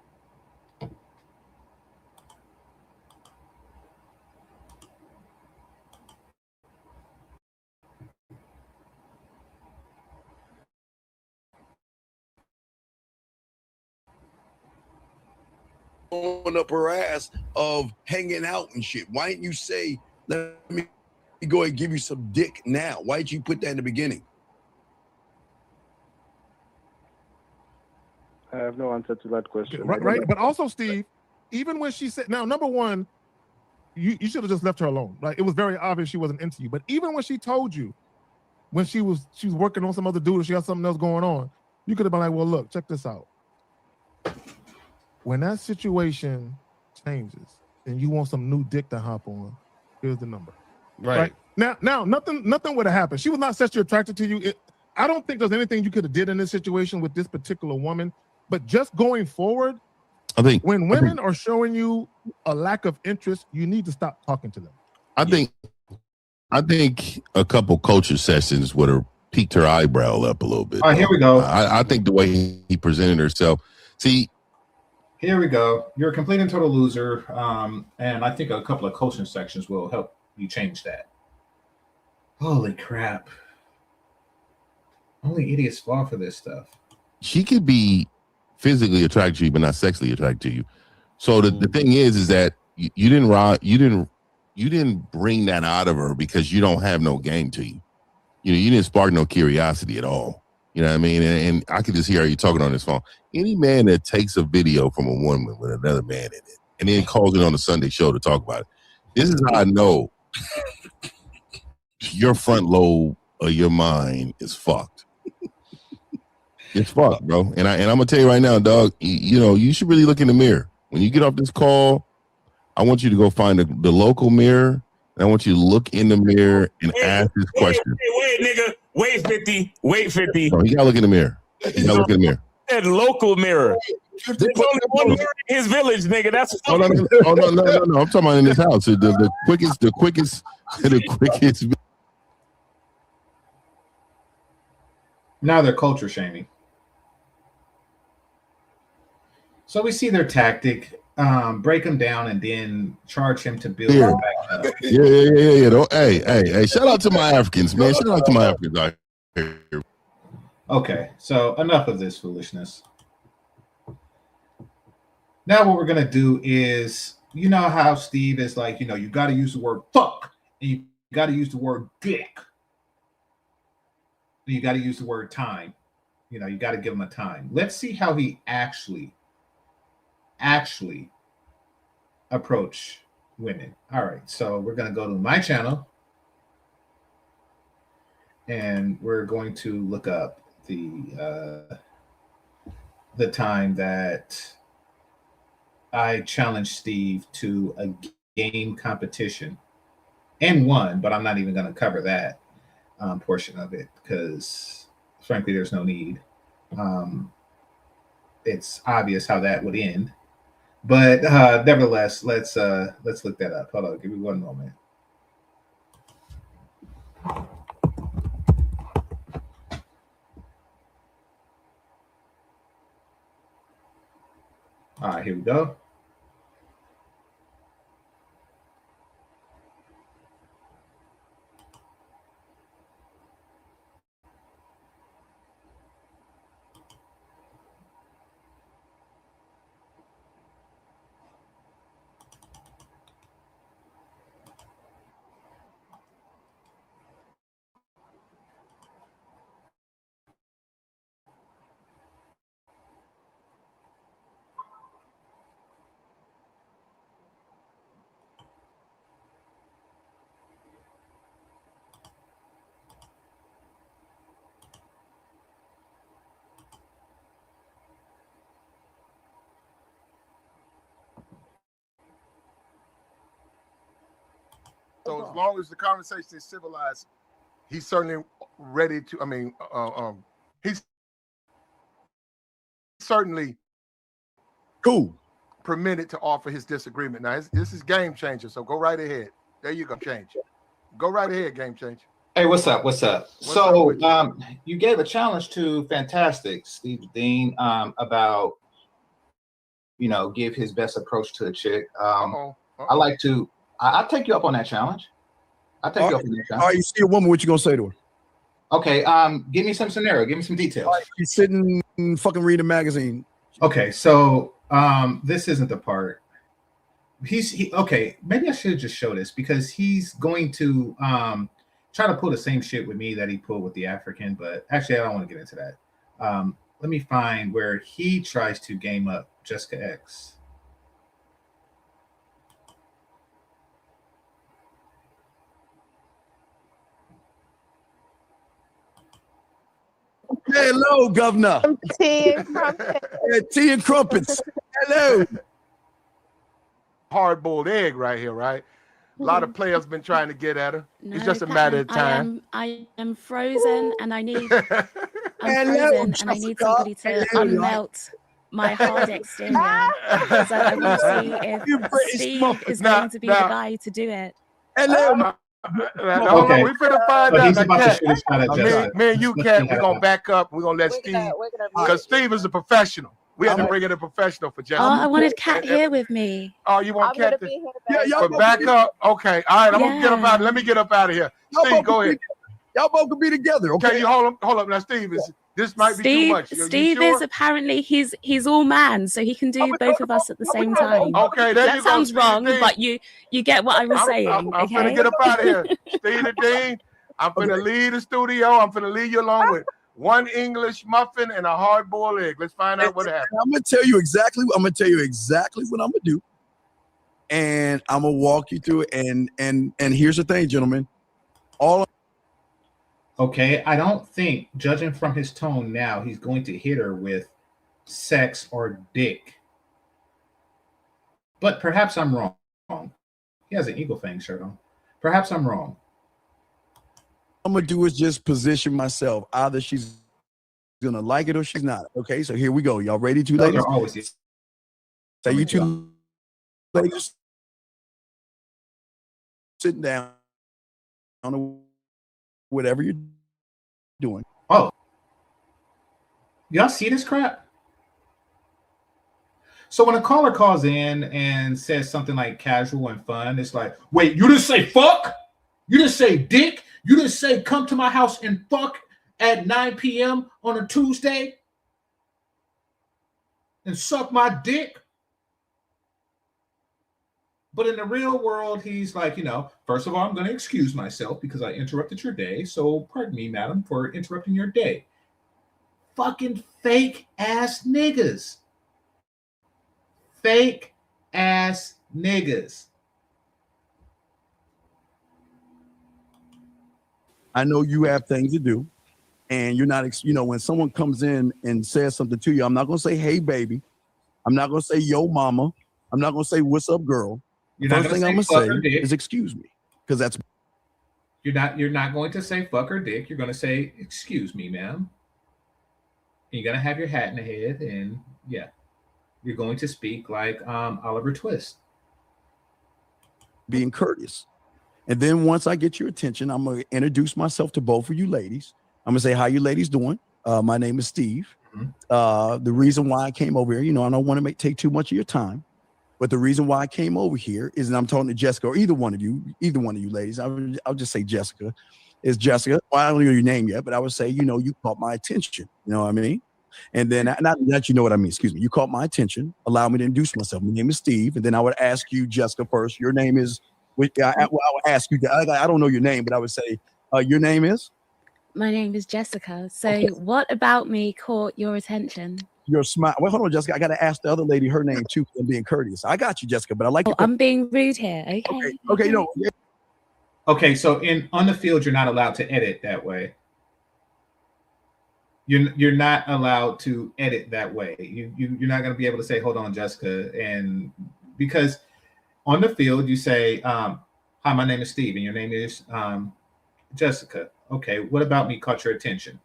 Up her ass of hanging out and shit. Why didn't you say, let me go and give you some dick now? Why did you put that in the beginning? I have no answer to that question. Right. But also, Steve, even when she said, now, number one, you should have just left her alone. Right. It was very obvious she wasn't into you. But even when she told you when she was working on some other dude or she had something else going on, you could have been like, well, look, check this out. When that situation changes and you want some new dick to hop on, here's the number. Right. Now, nothing would have happened. She was not sexually attracted to you. I don't think there's anything you could have did in this situation with this particular woman. But just going forward, I think when women are showing you a lack of interest, you need to stop talking to them. I think a couple coaching sessions would have piqued her eyebrow up a little bit. All right, here we go. I think the way he presented herself. See, here we go. You're a complete and total loser. And I think a couple of coaching sections will help you change that. Holy crap. Only idiots fall for this stuff. She could be physically attracted to you, but not sexually attracted to you. So the thing is that you didn't bring that out of her because you don't have no game to you. You know, you didn't spark no curiosity at all. You know what I mean? And I could just hear you talking on this phone. Any man that takes a video from a woman with another man in it and then calls it on a Sunday show to talk about it, this is how I know your front lobe of your mind is fucked. It's fucked, bro. And I'm gonna tell you right now, dog. You should really look in the mirror when you get off this call. I want you to go find the local mirror, and I want you to look in the mirror and ask this question. Wait, nigga. Wait, 50. Wait, 50. No, he gotta look in the mirror. He gotta look in the mirror. That local mirror. There's only one mirror in his village, nigga. That's no. I'm talking about in this house. The quickest. Now they're culture shaming. So we see their tactic, break him down and then charge him to build him back up. Yeah. Hey, shout out to my Africans, man. Shout out to my Africans out here. Okay, so enough of this foolishness. Now what we're going to do is, you know how Steve is like, you got to use the word fuck, and you got to use the word dick. And you got to use the word time. You got to give him a time. Let's see how he actually approach women. All right, so we're going to go to my channel and we're going to look up the time that I challenged Steve to a game competition and won, but I'm not even going to cover that portion of it because frankly there's no need. It's obvious how that would end. But nevertheless, let's look that up. Hold on, give me one moment. All right, here we go. So as long as the conversation is civilized, he's certainly ready to. I mean, he's certainly cool, permitted to offer his disagreement. Now, this is Game Changer, so go right ahead. There you go, change. Go right ahead, Game Changer. Hey, what's up? What's up? You gave a challenge to Fantastic Steve Dean about, give his best approach to a chick. I like to. I'll take you up on that challenge. I'll take you up on that challenge. All right, you see a woman, what you gonna say to her? Okay, give me some scenario. Give me some details. Right, she's sitting fucking reading a magazine. Okay, so this isn't the part. Okay, maybe I should just show this because he's going to try to pull the same shit with me that he pulled with the African, but actually I don't want to get into that. Let me find where he tries to game up Jessica X. Hello, Governor. Tea and crumpets. Tea and crumpets. Hello. Hard-boiled egg right here, right? A lot of players been trying to get at her. It's just a matter of time. I am frozen, and I need. I'm frozen, and I need somebody to unmelt my hard exterior. So I want to see if Steve is going to be the guy to do it. Hello. Okay. We're gonna find out. Me and you, Cat, we're gonna back up. We're gonna let Steve, because Steve is a professional. We had to bring in a professional for Jessica. Oh, I wanted Cat here with me. Oh, you want Cat? But back up. Okay. All right. I'm gonna get up out. Let me get up out of here. Steve, go ahead. Y'all both can be together. Okay. You hold up. Now, Steve, this might be too much. Steve is apparently he's all man, so he can do both of us at the same time. Okay, there that you go. sounds wrong, but you get what I was saying. I'm okay? gonna get up out of here. Steve the Dean, I'm gonna leave the studio. I'm gonna leave you along with one English muffin and a hard-boiled egg. Let's find out what happened. I'm gonna tell you exactly what I'm gonna do, and I'm gonna walk you through it. And here's the thing, gentlemen. Okay, I don't think, judging from his tone now, he's going to hit her with sex or dick. But perhaps I'm wrong. He has an Eagle Fang shirt on. Perhaps I'm wrong. I'm gonna do is just position myself. Either she's gonna like it or she's not. Okay, so here we go. Y'all ready, two ladies? Say you two ladies sitting down on whatever you're doing. Oh, y'all see this crap? So when a caller calls in and says something like casual and fun, it's like, wait, you didn't say fuck? You didn't say dick? You didn't say come to my house and fuck at 9 p.m. on a Tuesday and suck my dick? But in the real world, he's like, first of all, I'm going to excuse myself because I interrupted your day. So pardon me, madam, for interrupting your day. Fucking fake ass niggas. Fake ass niggas. I know you have things to do, and you're not, when someone comes in and says something to you, I'm not going to say, hey, baby. I'm not going to say, yo, mama. I'm not going to say, what's up, girl. First thing I'm gonna say is excuse me, because that's you're not going to say fuck or dick. You're going to say excuse me, ma'am. And you're going to have your hat in the head, and yeah, you're going to speak like Oliver Twist, being courteous. And then once I get your attention, I'm gonna introduce myself to both of you ladies. I'm gonna say, how you ladies doing? My name is Steve. Mm-hmm. The reason why I came over here, I don't want to take too much of your time. But the reason why I came over here is that I'm talking to Jessica, or either one of you ladies. I'll just say Jessica. Is Jessica? Well, I don't know your name yet, but I would say, you caught my attention. You know what I mean? And then, not that you know what I mean, excuse me. You caught my attention. Allow me to introduce myself. My name is Steve. And then I would ask you, Jessica, first. Your name is, I would ask you, I don't know your name, but I would say, your name is? My name is Jessica. So what about me caught your attention? Your smile. Well, hold on, Jessica. I got to ask the other lady her name too. I'm being courteous. I got you, Jessica, but I like. I'm being rude here. Okay. Okay. So on the field, you're not allowed to edit that way. You're not allowed to edit that way. You're not going to be able to say, "Hold on, Jessica," and because on the field you say, "How Hi, my name is Steve, and your name is Jessica. Okay, what about me caught your attention?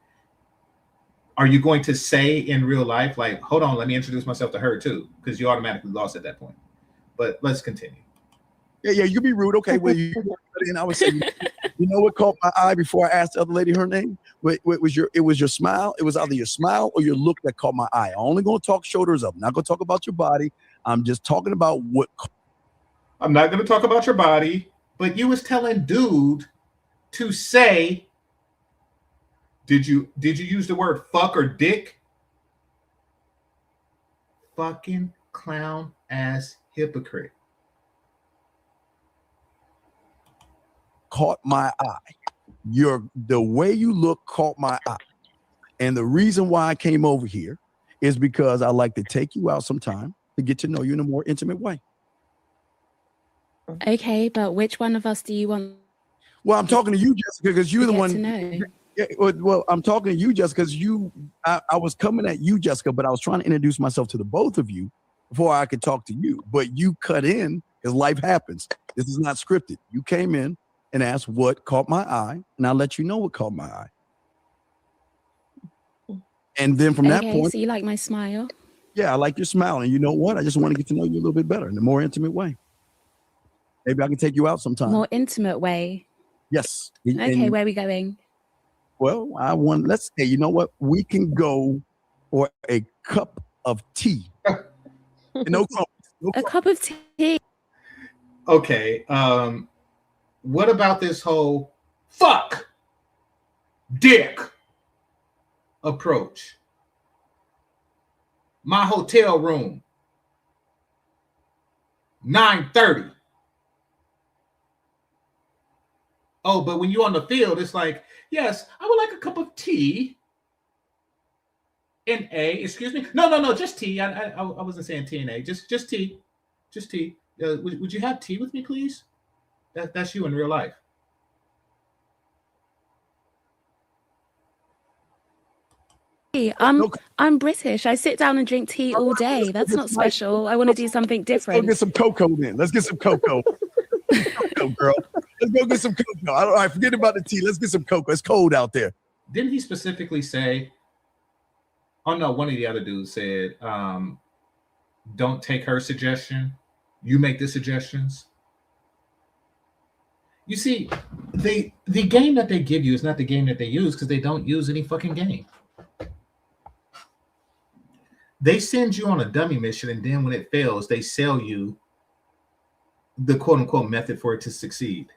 Are you going to say in real life, like, hold on, let me introduce myself to her too? Because you automatically lost at that point. But let's continue. Yeah, you can be rude. Okay, well, and I would say, you know what caught my eye before I asked the other lady her name? It was your smile. It was either your smile or your look that caught my eye. I'm only going to talk shoulders up. I'm not going to talk about your body. I'm just talking about what. I'm not going to talk about your body, but you was telling dude to say, did you use the word fuck or dick? Fucking clown ass hypocrite. Caught my eye. The way you look caught my eye. And the reason why I came over here is because I like to take you out sometime to get to know you in a more intimate way. Okay, but which one of us do you want? Well, I'm talking to you, Jessica, because you're the one. To know. Yeah, well, I'm talking to you, Jessica, because I was coming at you, Jessica, but I was trying to introduce myself to the both of you before I could talk to you. But you cut in because life happens. This is not scripted. You came in and asked what caught my eye, and I'll let you know what caught my eye. And then from that point, so you like my smile? Yeah, I like your smile. And you know what? I just want to get to know you a little bit better in a more intimate way. Maybe I can take you out sometime. More intimate way? Yes. Okay, where are we going? Well, let's say, you know what? We can go for a cup of tea. No crumpets. A cup of tea? Okay. What about this whole fuck dick approach? My hotel room, 9:30. Oh, but when you're on the field, it's like, yes, I would like a cup of tea. Excuse me. No, just tea. I wasn't saying T and A. Just tea. Just tea. Would you have tea with me, please? That's you in real life. I'm British. I sit down and drink tea all day. That's not special. I want to do something different. Let's go get some cocoa then. Let's get some cocoa. Cocoa, girl. Let's go get some cocoa. All right, forget about the tea. Let's get some cocoa. It's cold out there. Didn't he specifically say? Oh no, one of the other dudes said, "Don't take her suggestion. You make the suggestions." You see, the game that they give you is not the game that they use because they don't use any fucking game. They send you on a dummy mission, and then when it fails, they sell you the quote unquote method for it to succeed.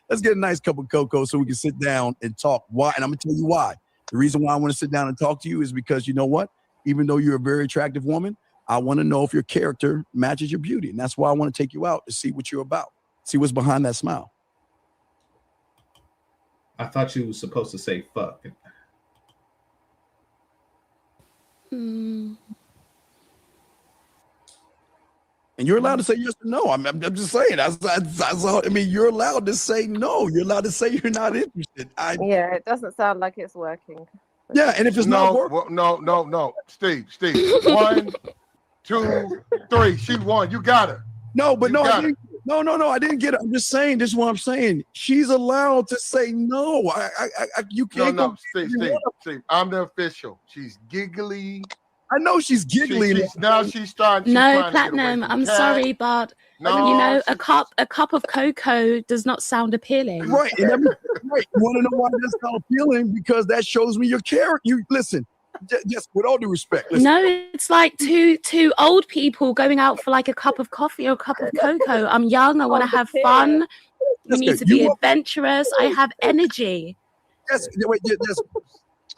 Let's get a nice cup of cocoa so we can sit down and talk. Why? And I'm gonna tell you why. The reason why I want to sit down and talk to you is because you know what? Even though you're a very attractive woman, I want to know if your character matches your beauty. And that's why I want to take you out to see what you're about. See what's behind that smile. I thought you were supposed to say fuck. And you're allowed to say yes or no. I'm just saying. I mean, you're allowed to say no. You're allowed to say you're not interested. Yeah, it doesn't sound like it's working. Yeah, and if it's not working. No. Steve. 1, 2, 3. She won. You got her. No, but no, I didn't get it. I'm just saying. This is what I'm saying. She's allowed to say no. You can't. No, Steve. I'm the official. She's giggly. I know she's giggling. She's starting. No, Platinum. I'm sorry, but a cup of cocoa does not sound appealing. Right. And right. You want to know why that's not appealing? Because that shows me your character. You listen. Just with all due respect. Listen. No, it's like two old people going out for like a cup of coffee or a cup of cocoa. I'm young. I want to have fun. We need to be adventurous. I have energy. Yes. Wait. Yes.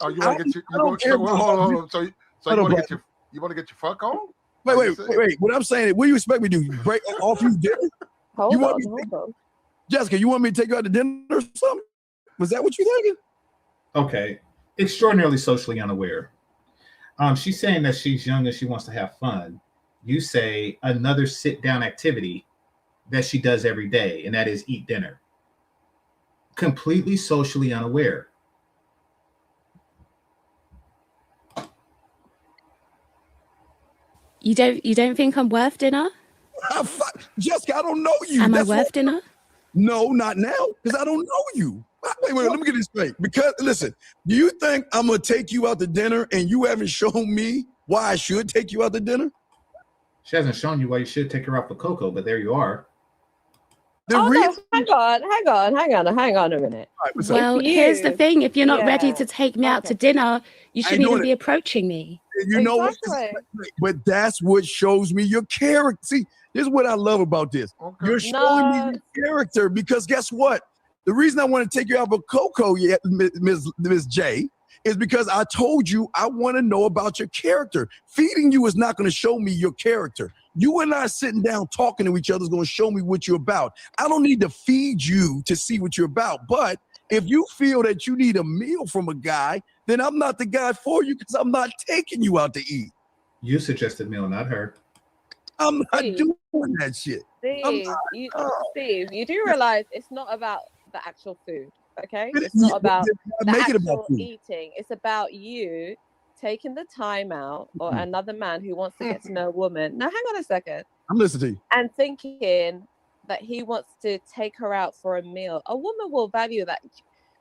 Oh, you want to get your? Hold on. So you want to get your fuck on? Wait. What I'm saying is, what do you expect me to do? Break off you dinner? Hold on. Jessica, you want me to take you out to dinner or something? Was that what you're thinking? Okay. Extraordinarily socially unaware. She's saying that she's young and she wants to have fun. You say another sit-down activity that she does every day, and that is eat dinner. Completely socially unaware. You don't think I'm worth dinner? Jessica, I don't know you. Am I worth dinner? No, not now, because I don't know you. Wait, let me get this straight. Because listen, do you think I'm gonna take you out to dinner and you haven't shown me why I should take you out to dinner? She hasn't shown you why you should take her out for cocoa, but there you are. No, hang on a minute. Well, here's the thing. If you're not ready to take me out to dinner, you shouldn't even be approaching me. You know what? But that's what shows me your character. See, this is what I love about this. You're showing me your character because guess what? The reason I want to take you out for cocoa, Miss J, is because I told you I want to know about your character. Feeding you is not going to show me your character. You and I sitting down talking to each other is going to show me what you're about. I don't need to feed you to see what you're about. But if you feel that you need a meal from a guy, then I'm not the guy for you because I'm not taking you out to eat. You suggested meal, not her. I'm not doing that shit. Steve, you do realize it's not about the actual food, okay? It's not about the actual eating. It's about you taking the time out, or another man who wants to get to know a woman. Now, hang on a second. I'm listening to you. And thinking that he wants to take her out for a meal. A woman will value that.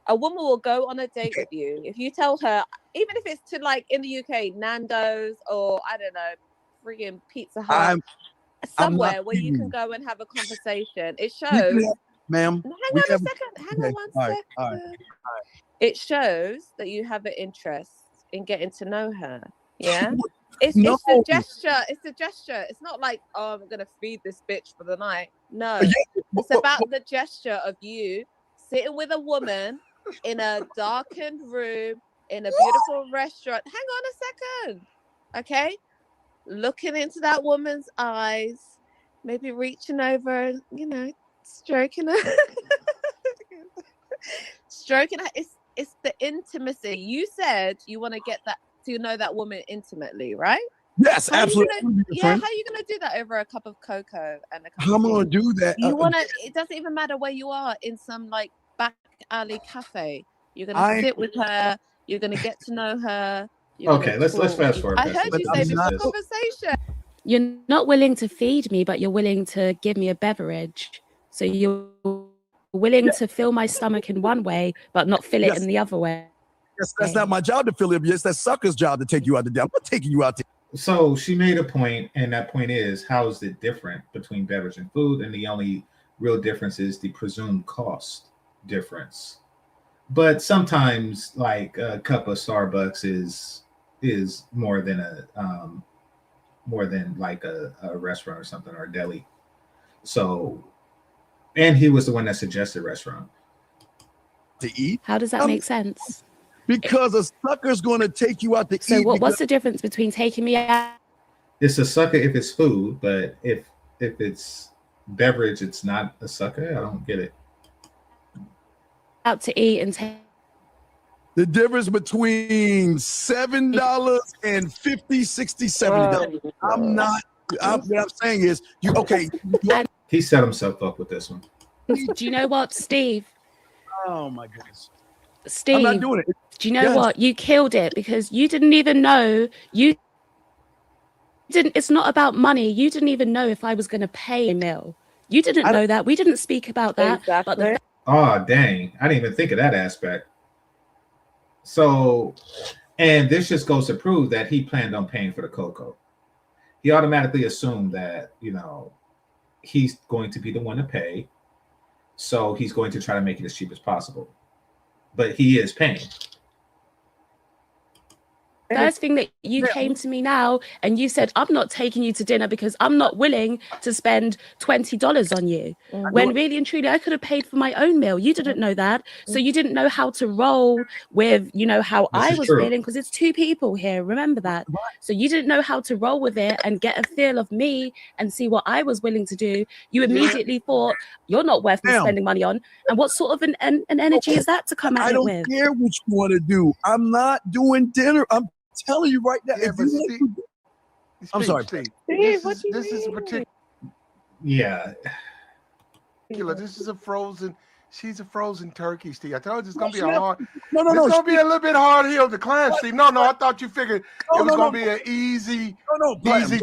A woman will go on a date with you if you tell her, even if it's to like in the UK, Nando's or I don't know, friggin' Pizza Hut, somewhere where you can go and have a conversation. It shows. Ma'am. Hang on a second. Hang on one second. All right. It shows that you have an interest in getting to know her. Yeah. It's a gesture. It's a gesture. It's not like, oh, I'm gonna feed this bitch for the night. No. It's about the gesture of you sitting with a woman in a darkened room in a beautiful restaurant. Hang on a second. Okay. Looking into that woman's eyes, maybe reaching over and, stroking her. Stroking her. It's the intimacy. You said you want to get to know that woman intimately, right? Yes, absolutely. How are you gonna do that over a cup of cocoa and a cup How am I gonna do that? It doesn't even matter where you are, in some like back alley cafe. You're gonna sit with her, you're gonna get to know her. Okay, let's fast forward. I heard you say this conversation. You're not willing to feed me, but you're willing to give me a beverage. So you're willing to fill my stomach in one way, but not fill it in the other way. Yes, that's not my job to fill it. Yes, that's sucker's job to take you out to dinner. I'm not taking you out to. So she made a point, and that point is, how is it different between beverage and food? And the only real difference is the presumed cost difference. But sometimes, like a cup of Starbucks is more than like a restaurant or something, or a deli. So, and he was the one that suggested restaurant to eat. How does that make sense? Because a sucker's going to take you out to eat. So what's the difference between taking me out? It's a sucker if it's food, but if it's beverage, it's not a sucker. I don't get it. Out to eat and take. The difference between $7 and $50, $60, $70. What I'm saying is, he set himself up with this one. Do you know what, Steve? Oh my goodness. Steve, I'm not doing it. Do you know what? You killed it because you didn't even know it's not about money. You didn't even know if I was going to pay a meal. You didn't know that. We didn't speak about that. Exactly. Oh, dang. I didn't even think of that aspect. So, and this just goes to prove that he planned on paying for the cocoa. He automatically assumed that, he's going to be the one to pay. So he's going to try to make it as cheap as possible. But he is paying. First thing that you came to me now and you said, I'm not taking you to dinner because I'm not willing to spend $20 on you. When really and truly I could have paid for my own meal. You didn't know that. So you didn't know how to roll with, how I was feeling, because it's two people here. Remember that. So you didn't know how to roll with it and get a feel of me and see what I was willing to do. You immediately thought you're not worth me spending money on. And what sort of an energy is that to come at it with? I don't care what you want to do. I'm not doing dinner. I'm telling you right now. I'm sorry, Steve. This is particular. Yeah. This is a frozen. She's a frozen turkey, Steve. I told you it's gonna be a hard. No. It's gonna be a little bit hard hill to climb, Steve. No. I thought you figured it was gonna be an easy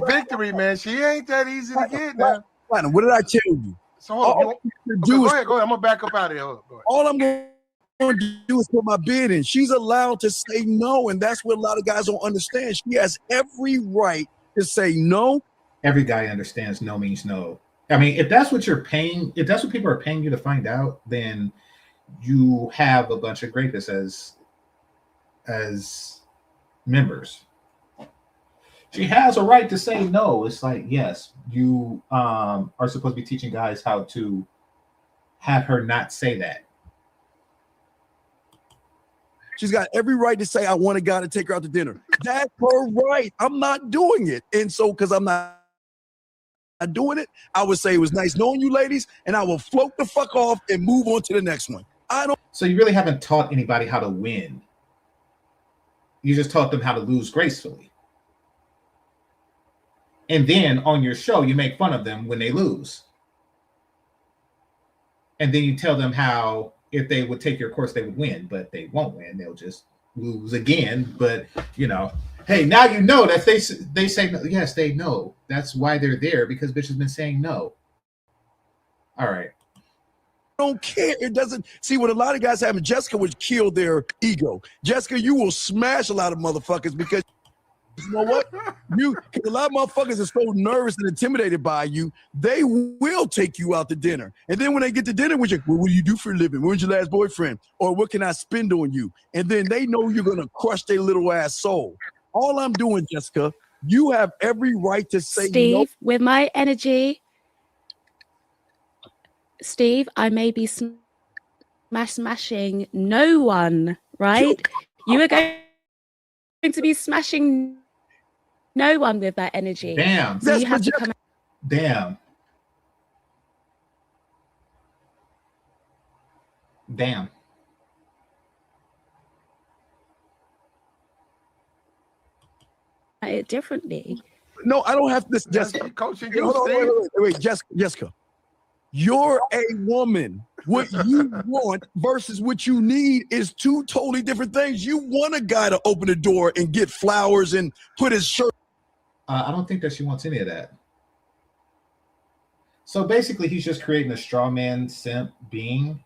victory, man. She ain't that easy to get now. Platinum, what did I tell you? So hold on. Go ahead. I'm gonna back up out of here. Go ahead. All I'm going to do is put my bid in. She's allowed to say no, and that's what a lot of guys don't understand. She has every right to say no. Every guy understands no means no. I mean, if that's what you're paying, if that's what people are paying you to find out, then you have a bunch of rapists as members. She has a right to say no. It's like, yes, you are supposed to be teaching guys how to have her not say that. She's got every right to say, I want a guy to take her out to dinner. That's her right. I'm not doing it. And so, because I'm not doing it, I would say it was nice knowing you ladies, and I will float the fuck off and move on to the next one. So you really haven't taught anybody how to win. You just taught them how to lose gracefully. And then on your show, you make fun of them when they lose. And then you tell them how if they would take your course, they would win, but they won't win. They'll just lose again. But, hey, now you know that they say no. Yes, they know. That's why they're there, because bitch has been saying no. All right. Don't care. It doesn't see what a lot of guys have. And Jessica would kill their ego. Jessica, you will smash a lot of motherfuckers because you know what? Because a lot of motherfuckers are so nervous and intimidated by you, they will take you out to dinner. And then when they get to dinner with you, well, what do you do for a living? When's your last boyfriend? Or what can I spend on you? And then they know you're going to crush their little ass soul. All I'm doing, Jessica, you have every right to say Steve, no. with my energy, Steve, I may be smashing no one, right? You are going to be smashing no one with that energy. Damn. So you have to come out. Damn. It differently. No, I don't have this. Jessica, coaching you. Wait, Jessica. You're a woman. What you want versus what you need is two totally different things. You want a guy to open the door and get flowers and put his shirt. I don't think that she wants any of that. So basically, he's just creating a straw man simp being,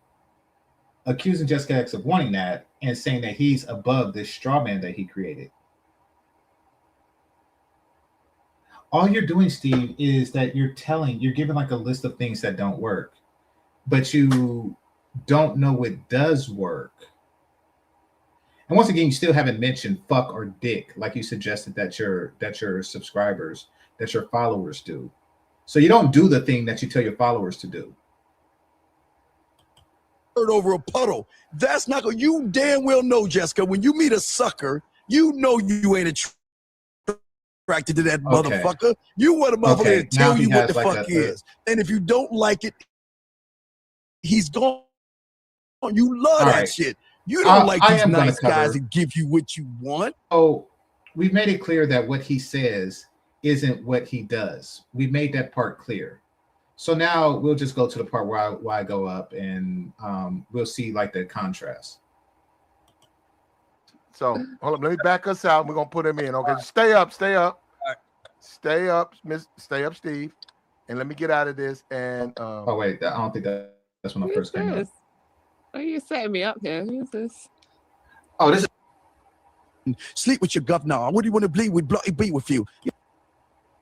accusing Jessica X of wanting that and saying that he's above this straw man that he created. All you're doing, Steve, is that you're giving like a list of things that don't work, but you don't know what does work. And once again, you still haven't mentioned fuck or dick like you suggested that your subscribers, that your followers do. So you don't do the thing that you tell your followers to do. Over a puddle. That's not going. You damn well know, Jessica, when you meet a sucker, you know you ain't attracted to that motherfucker. You want a motherfucker to tell you what the fuck is. And if you don't like it, he's gone. You love that shit. You don't like these nice guys that give you what you want. Oh, we've made it clear that what he says isn't what he does. We made that part clear. So now we'll just go to the part where I go up and we'll see like the contrast. So hold up, let me back us out. We're gonna put him in. Okay, stay up, stay up, stay up, Steve. And let me get out of this. And oh wait, I don't think that's when I first came up. Are you setting me up here? Who's this? Oh, this is sleep with your governor. What do you want to be with you?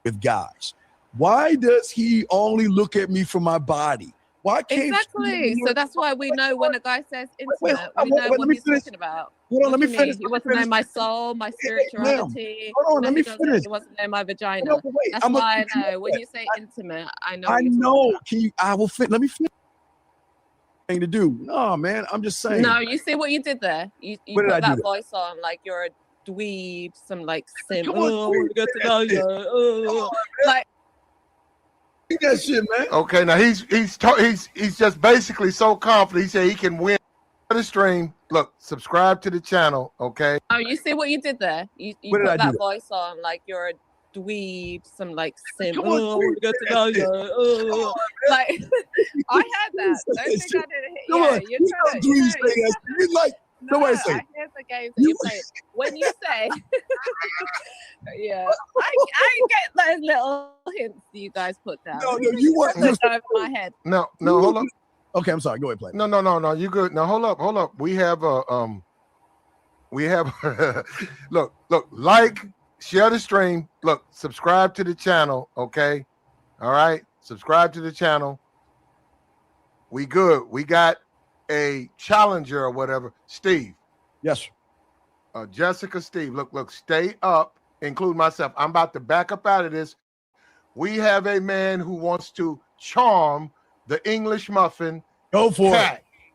With guys. Why does he only look at me for my body? Why can't exactly? So that's why we know when a guy says intimate, we know what he's talking about. Hold on, let me finish. He wants to know my soul, my spirituality. Hold on, let me finish. He wants to know my vagina. That's why I know when you say intimate, I know. I know. I will fit. Let me finish. To do. No, man, I'm just saying. No, you see what you did there? You put that voice on like you're a dweeb, some like sim. Like that shit, man. Okay, now he's just basically so confident. He said he can win the stream. Look, subscribe to the channel, okay? Oh, you see what you did there? You put that voice on like you're a dweeb, some like sim. Like I had that. Don't think I didn't. Yeah, you're Nobody say. Here's the games that you play. When you say, yeah, I get those little hints you guys put down. No, you want to go over my head. No, hold up. Okay, I'm sorry. Go ahead, play. No, you good. Now hold up. We have look, like, share the stream. Look, subscribe to the channel. Okay, all right. Subscribe to the channel. We good. We got a challenger or whatever. Steve. Yes. Jessica, Steve. Look. Stay up. Include myself. I'm about to back up out of this. We have a man who wants to charm the English muffin. Go for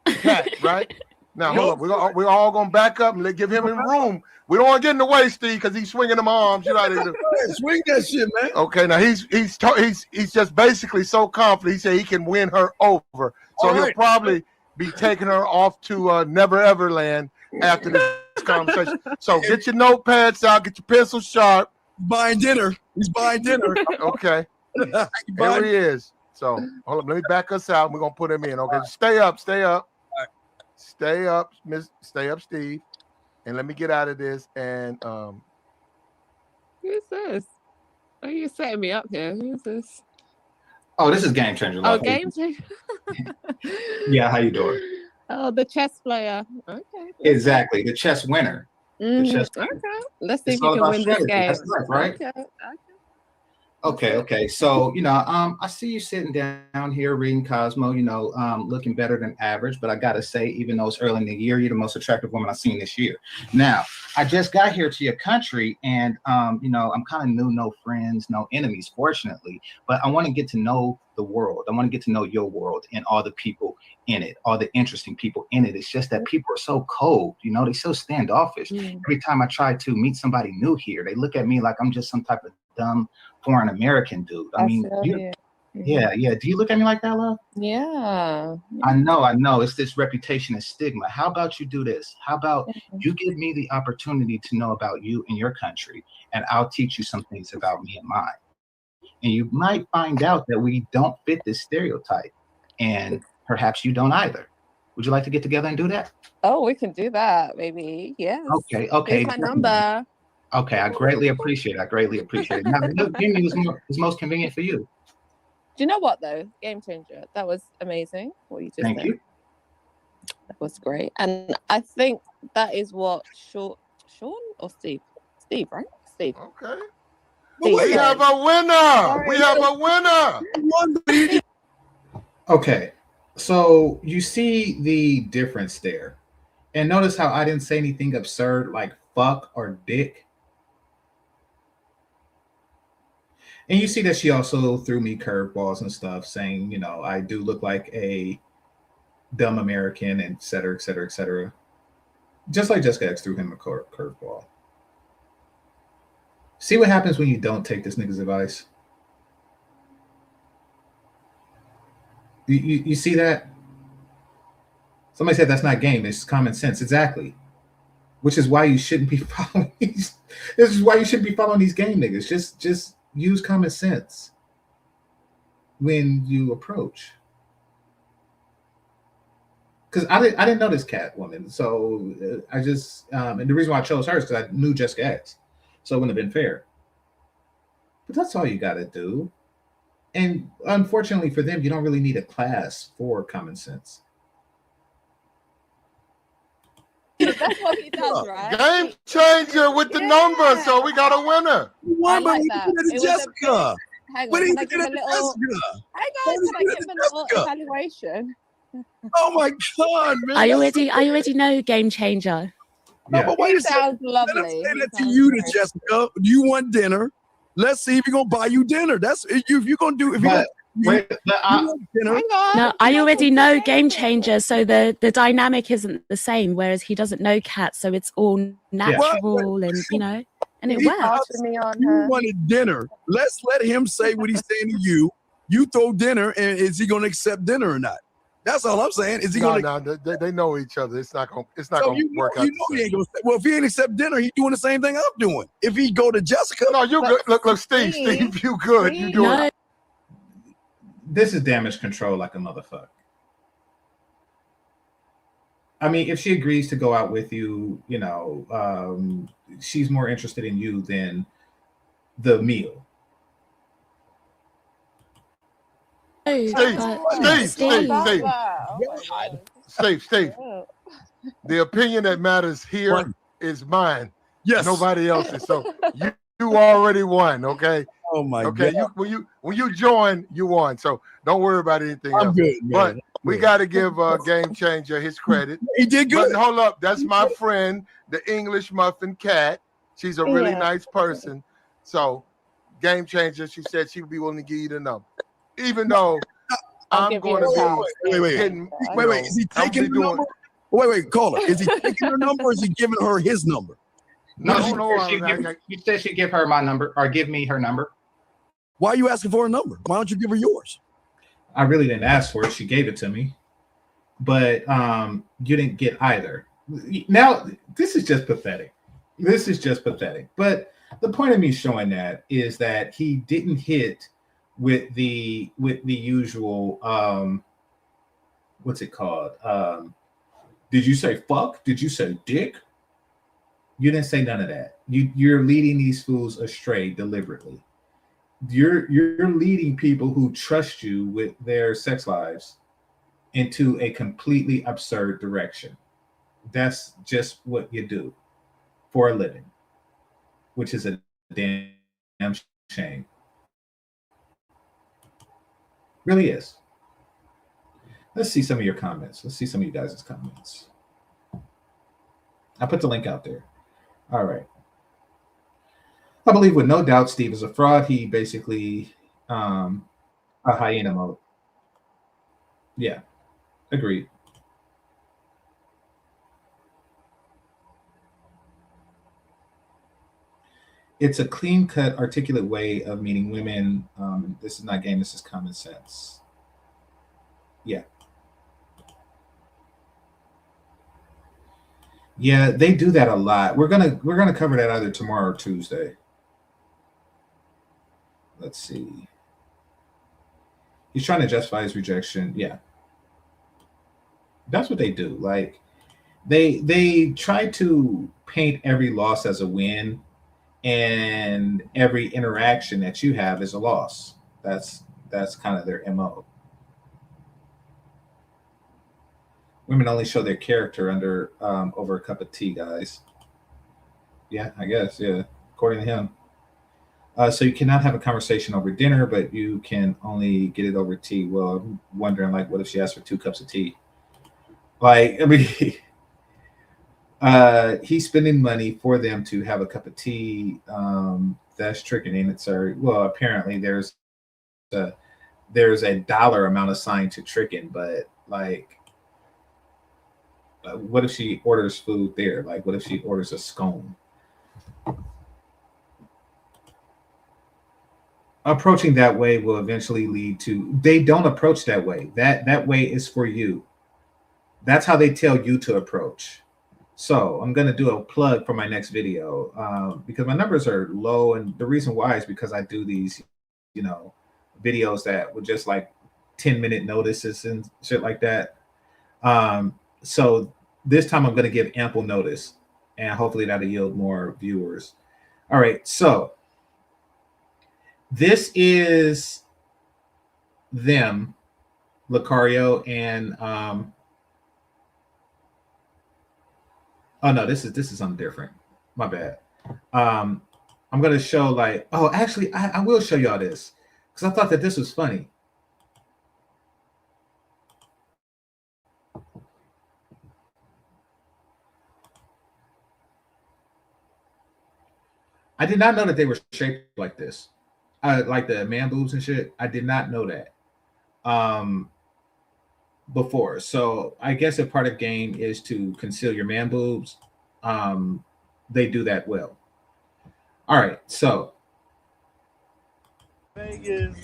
Cat, right? Now, hold up. We're all going to back up and give him room. We don't want to get in the way, Steve, because he's swinging them arms. You know, swing that shit, man. Okay, now he's just basically so confident. He said he can win her over. So he'll probably be taking her off to Never Ever Land after this conversation. So get your notepads out, get your pencil sharp. Buying dinner. He's buying dinner. Okay. Here he is. So hold up, let me back us out. We're gonna put him in. Okay, stay up. Stay up, Steve. And let me get out of this. And who's this? Are you setting me up here? Who's this? Oh, this is GameChanger. Oh, GameChanger. Yeah, how you doing? Oh, the chess player. Okay. Exactly, the chess winner. Okay. Let's see if you can win this game. That's life, right? Okay. So, I see you sitting down here reading Cosmo, looking better than average. But I got to say, even though it's early in the year, you're the most attractive woman I've seen this year. Now, I just got here to your country and, I'm kind of new, no friends, no enemies, fortunately. But I want to get to know the world. I want to get to know your world and all the people in it, all the interesting people in it. It's just that people are so cold, they're so standoffish. Every time I try to meet somebody new here, they look at me like I'm just some type of dumb foreign American dude. I mean, yeah. Do you look at me like that, love? Yeah. I know. It's this reputation and stigma. How about you do this? How about you give me the opportunity to know about you and your country, and I'll teach you some things about me and mine. And you might find out that we don't fit this stereotype, and perhaps you don't either. Would you like to get together and do that? Oh, we can do that, maybe. Yes. Okay. Here's my number. Okay, I greatly appreciate it. Now, the game is most convenient for you. Do you know what, though? GameChanger. That was amazing, what you just said. Thank you. That was great. And I think that is what Sean or Steve? Steve, right? Steve. Okay. Steve, we have a winner. We have a winner. Okay. So you see the difference there. And notice how I didn't say anything absurd like fuck or dick. And you see that she also threw me curveballs and stuff, saying, I do look like a dumb American, and et cetera, et cetera, et cetera. Just like Jessica X threw him a curveball. See what happens when you don't take this nigga's advice? You see that? Somebody said that's not game, it's common sense. Exactly. Which is why you shouldn't be following these. This is why you shouldn't be following these game niggas. Just use common sense when you approach. Because I didn't know this cat woman, so I just and the reason why I chose her is because I knew Jessica X, so it wouldn't have been fair. But that's all you got to do. And unfortunately for them, you don't really need a class for common sense. That's what he does, right? Game changer with the number, so we got a winner. Why like Jessica? Hang on, What are you can I give looking a at little? Jessica? Hang on, can I give a little evaluation? Oh my God, man! I already know GameChanger. No, but wait a sounds second. lovely. Let him say that to you, to Jessica. Do you want dinner? Let's see if he's gonna buy you dinner. That's if you're gonna do. If you Wait, dinner. No, I already know GameChanger, so the dynamic isn't the same. Whereas he doesn't know Cat, so it's all natural and and it works. You wanted dinner. Let's let him say what he's saying to you. You throw dinner, and is he gonna accept dinner or not? That's all I'm saying. Is he gonna? No, they know each other. It's not gonna work out. You know he ain't gonna. Well, if he ain't accept dinner, he's doing the same thing I'm doing. If he go to Jessica, no, you good. Look, Steve, you good. You doing? No. This is damage control like a motherfucker. I mean, if she agrees to go out with you, she's more interested in you than the meal. Steve, Steve. The opinion that matters here is mine. Yes. Nobody else's. So you already won. Okay. Oh my God. When you join, you won. So don't worry about anything else. Good, man. But we got to give GameChanger his credit. He did good. But hold up, that's my friend, the English Muffin Cat. She's a really nice person. So GameChanger, she said she would be willing to give you the number, even though I'm going to be wait. Is he taking the number? Wait, caller. Is he taking her number or is he giving her his number? No. You said she'd give her my number or give me her number. Why are you asking for her number? Why don't you give her yours? I really didn't ask for it. She gave it to me. But you didn't get either. Now, this is just pathetic. But the point of me showing that is that he didn't hit with the usual what's it called? Did you say fuck? Did you say dick? You didn't say none of that. You're leading these fools astray deliberately. You're leading people who trust you with their sex lives into a completely absurd direction. That's just what you do for a living, which is a damn shame. Really is. Let's see some of your comments. Let's see some of you guys' comments. I put the link out there. All right. I believe with no doubt Steve is a fraud. He basically a hyena mode. Yeah, agreed. It's a clean-cut, articulate way of meeting women. This is not game. This is common sense. Yeah. Yeah, they do that a lot. We're gonna cover that either tomorrow or Tuesday. Let's see. He's trying to justify his rejection. Yeah. That's what they do. Like they try to paint every loss as a win and every interaction that you have is a loss. That's kind of their MO. Women only show their character under over a cup of tea, guys. Yeah, I guess. Yeah, according to him. So you cannot have a conversation over dinner, but you can only get it over tea. Well, I'm wondering, like, what if she asked for 2 cups of tea? Like, I mean, he's spending money for them to have a cup of tea. That's tricking, ain't it, sir? Well, apparently there's a dollar amount assigned to tricking, but like, what if she orders food there? Like, what if she orders a scone? Approaching that way will eventually lead to. They don't approach that way. That way is for you. That's how they tell you to approach. So I'm going to do a plug for my next video because my numbers are low, and the reason why is because I do these, videos that with just like 10-minute notices and shit like that. So this time I'm going to give ample notice, and hopefully that'll yield more viewers. All right, so this is them, Lucario, and oh no, this is something different. My bad. I'm gonna show like, oh, actually, I will show y'all this because I thought that this was funny. I did not know that they were shaped like this. Like the man boobs and shit. I did not know that before. So I guess if part of game is to conceal your man boobs, they do that well. All right, so Vegas.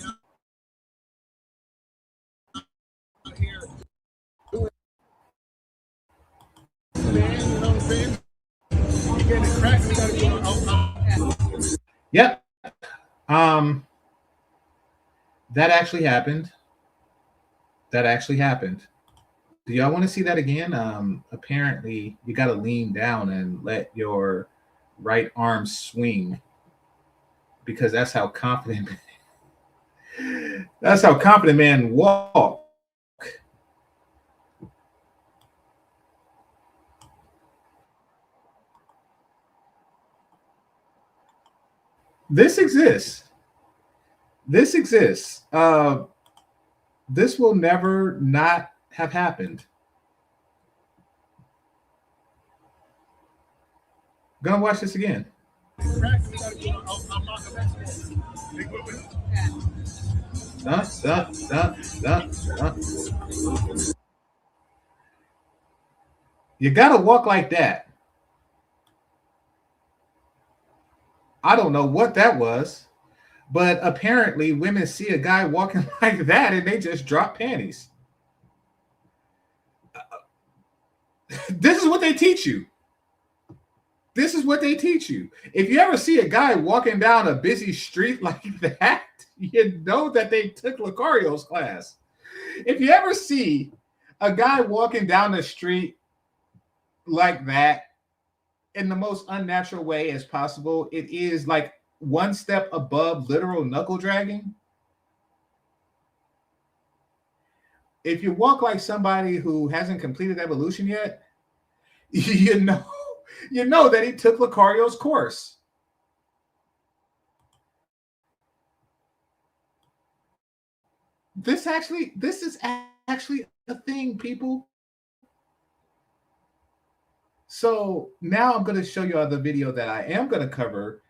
Yep. That actually happened. Do y'all want to see that again? Apparently, you got to lean down and let your right arm swing because that's how confident. That's how confident men walk. This exists. This exists. This will never not have happened. Gonna watch this again. You gotta walk like that. I don't know what that was, but apparently women see a guy walking like that and they just drop panties. This is what they teach you. This is what they teach you. If you ever see a guy walking down a busy street like that, you know that they took Lucario's class. If you ever see a guy walking down the street like that in the most unnatural way as possible, it is like one step above literal knuckle dragging. If you walk like somebody who hasn't completed evolution yet, you know that he took Lucario's course. This is actually a thing, people. So now I'm going to show you all the video that I am going to cover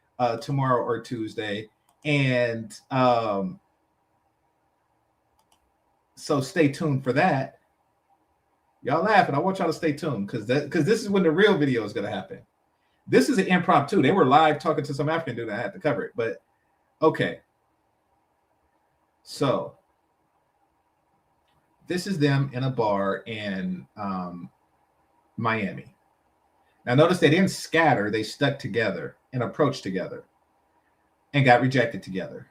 tomorrow or Tuesday. And so stay tuned for that. Y'all laughing. I want y'all to stay tuned because this is when the real video is going to happen. This is an impromptu. They were live talking to some African dude. I had to cover it. But okay. So this is them in a bar in Miami. Now, notice they didn't scatter. They stuck together and approached together and got rejected together.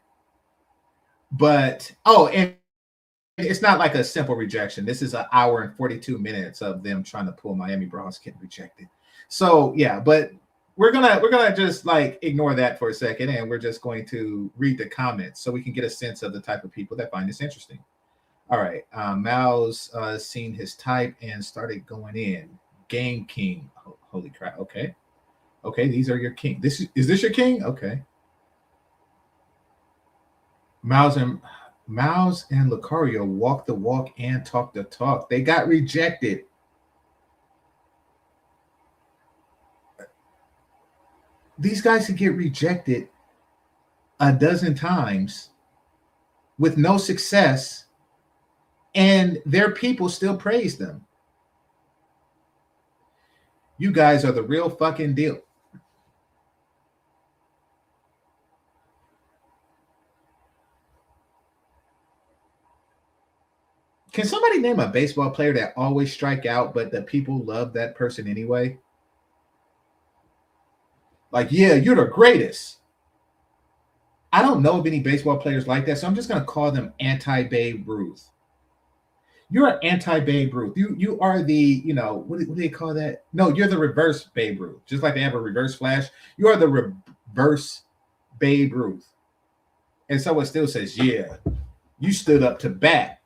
But, and it's not like a simple rejection. This is an hour and 42 minutes of them trying to pull Miami bras getting rejected. So, yeah, but we're gonna just like ignore that for a second, and we're just going to read the comments so we can get a sense of the type of people that find this interesting. All right, Mao's seen his type and started going in. Game King. Holy crap. Okay. These are your king. Is this your king? Okay. Miles and Lucario walk the walk and talk the talk. They got rejected. These guys could get rejected a dozen times with no success, and their people still praise them. You guys are the real fucking deal. Can somebody name a baseball player that always strike out, but the people love that person anyway? Like, yeah, you're the greatest. I don't know of any baseball players like that, so I'm just going to call them anti-Babe Ruth. You're an anti-Babe Ruth. You are the, what do they call that? No, you're the reverse Babe Ruth. Just like they have a reverse Flash, you are the reverse Babe Ruth. And someone still says, yeah, you stood up to bat.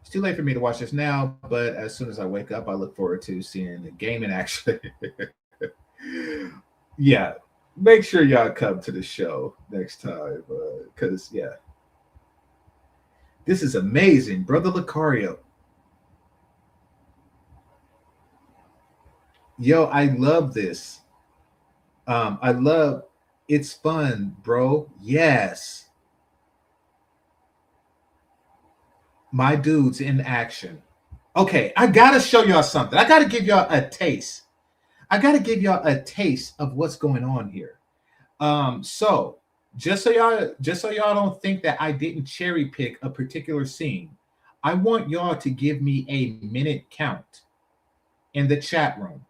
It's too late for me to watch this now, but as soon as I wake up, I look forward to seeing the game in action. Yeah, make sure y'all come to the show next time, because, yeah. This is amazing, Brother Lucario. Yo, I love this. It's fun, bro. Yes. My dudes in action. Okay, I gotta show y'all something. I gotta give y'all a taste. I gotta give y'all a taste of what's going on here. So just so y'all don't think that I didn't cherry pick a particular scene, I want y'all to give me a minute count in the chat room,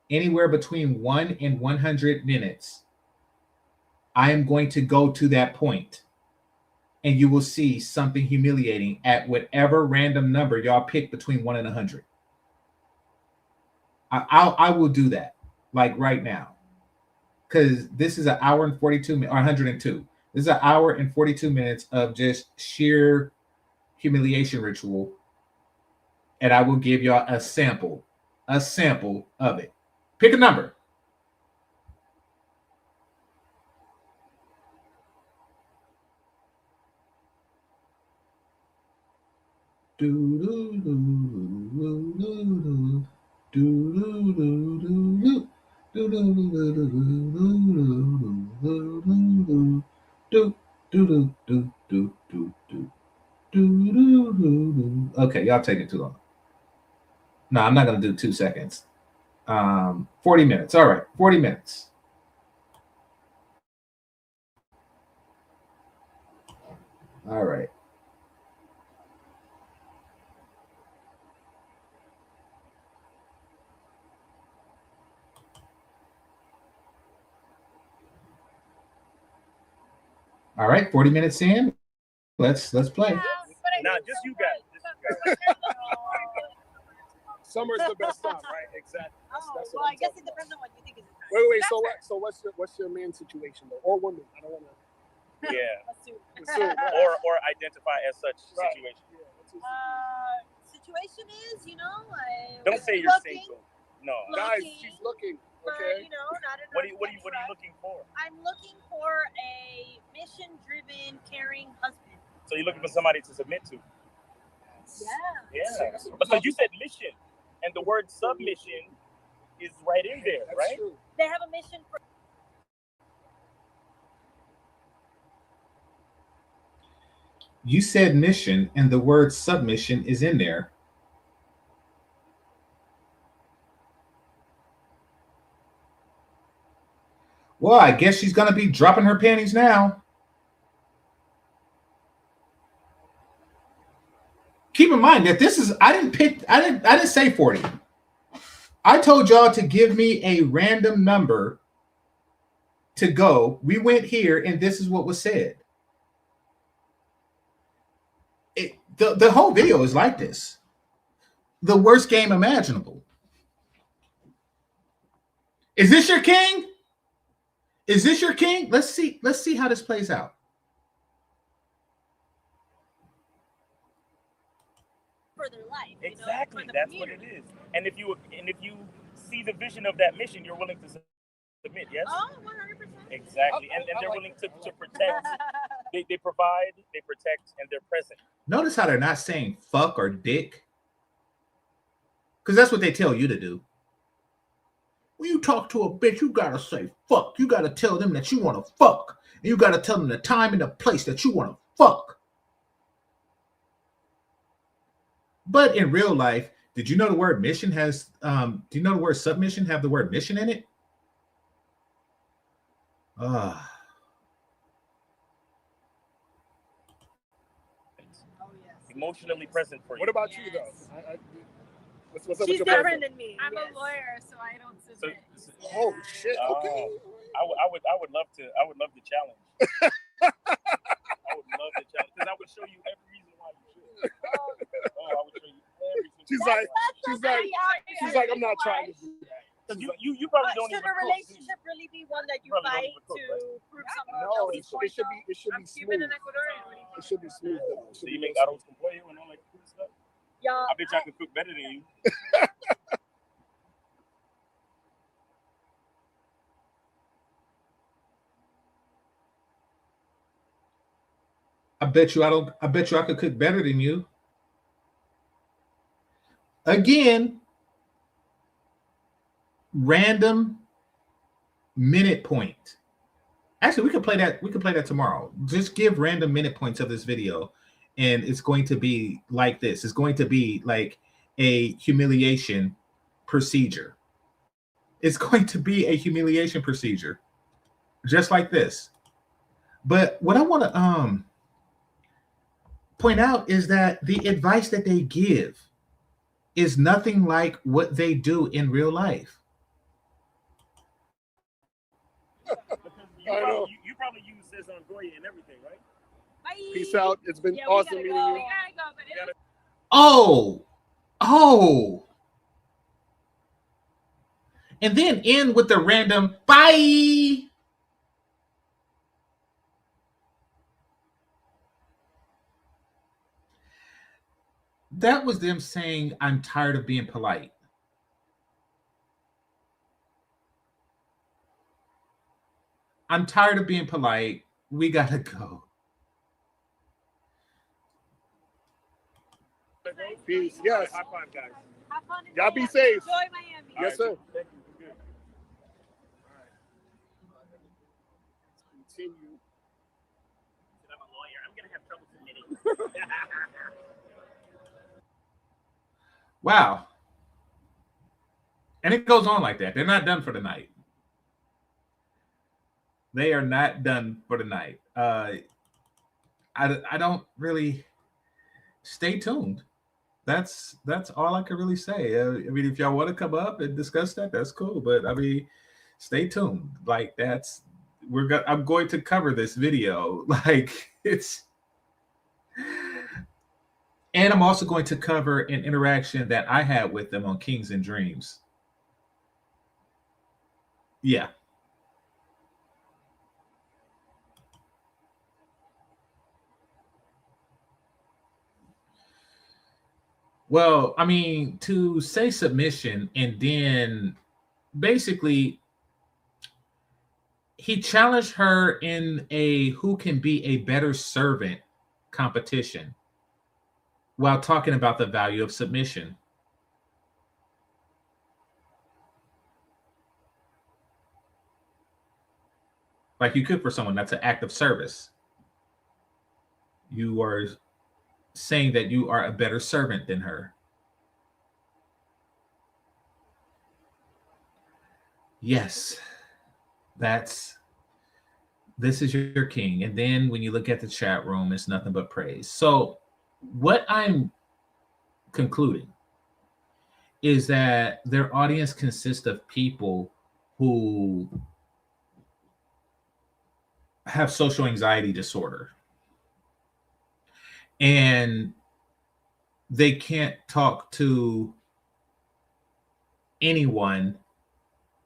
anywhere between 1 and 100 minutes. I am going to go to that point. and you will see something humiliating at whatever random number y'all pick between 1 and 100. I will do that like right now, because this is an hour and 42 minutes, or 102. This is an hour and 42 minutes of just sheer humiliation ritual, and I will give y'all a sample of it. Pick a number. Okay, y'all taking too long. No, I'm not gonna do 2 seconds. 40 minutes. All right, 40 minutes. All right. All right, 40 minutes in. Let's play. Nah, just you guys. Summer's the best time, right? Exactly. That's well, I guess it depends on what you think is. Wait. So what's your man situation though, or woman? I don't want to. Yeah. Assume, or identify as such situation. Situation is, Don't say you're single. No, guys, she's looking. Okay. Not enough. What are you looking for? I'm looking for a mission-driven, caring husband. So you're looking for somebody to submit to. Yeah. So you said mission, and the word submission is right in there, right? True. They have a mission for. You said mission, and the word submission is in there. Well, I guess she's gonna be dropping her panties now. Keep in mind that this is I didn't say 40. I told y'all to give me a random number to go. We went here, and this is what was said. The whole video is like this. The worst game imaginable. Is this your king? Is this your king? Let's see how this plays out. For their life. Exactly. That's what it is. And if you see the vision of that mission, you're willing to submit, yes? Oh, 100%. Exactly. And they're willing to protect. They provide, they protect, and they're present. Notice how they're not saying fuck or dick. Because that's what they tell you to do. When you talk to a bitch, you gotta say fuck. You gotta tell them that you want to fuck. And you gotta tell them the time and the place that you want to fuck. But in real life, did you know the word mission has do you know the word submission have the word mission in it? Emotionally present for you. What about you though? What's up She's with your different boyfriend? than me. I'm a lawyer, so I don't submit. Oh shit! Okay. I would love to challenge. I would love to challenge because I would show you every reason why you should. I would show you every reason. She's like, I'm not trying to do that. Because you probably don't even. Should a relationship really be one that you fight to prove something? No, it should be smooth. It should be smooth. So you make arroz con pollo and all that cool stuff. Yeah. I bet I could cook better than you. I bet you I could cook better than you. Again, random minute point. Actually, we could play that tomorrow. Just give random minute points of this video, and it's going to be like this. It's going to be like a humiliation procedure. It's going to be a humiliation procedure, just like this. But what I want to point out is that the advice that they give is nothing like what they do in real life. You probably use Cezanne Goya and everything, right? I Peace out. It's been awesome meeting you. Oh. And then end with the random bye. That was them saying, I'm tired of being polite. I'm tired of being polite. We gotta go. Peace. Yes. High five, guys. Y'all be safe. Enjoy Miami. Yes, sir. Thank you. Good. Continue. I'm a lawyer. I'm gonna have trouble submitting. Wow. And it goes on like that. They're not done for the night. They are not done for the night. I don't really. Stay tuned. That's all I can really say. I mean, if y'all want to come up and discuss that, that's cool. But I mean, stay tuned. Like I'm going to cover this video. Like it's. And I'm also going to cover an interaction that I had with them on Kings and Dreams. Yeah. Well, I mean, to say submission and then basically he challenged her in a who can be a better servant competition while talking about the value of submission. Like you cook for someone, that's an act of service. You are saying that you are a better servant than her. Yes, this is your king. And then when you look at the chat room, it's nothing but praise. So what I'm concluding is that their audience consists of people who have social anxiety disorder. And they can't talk to anyone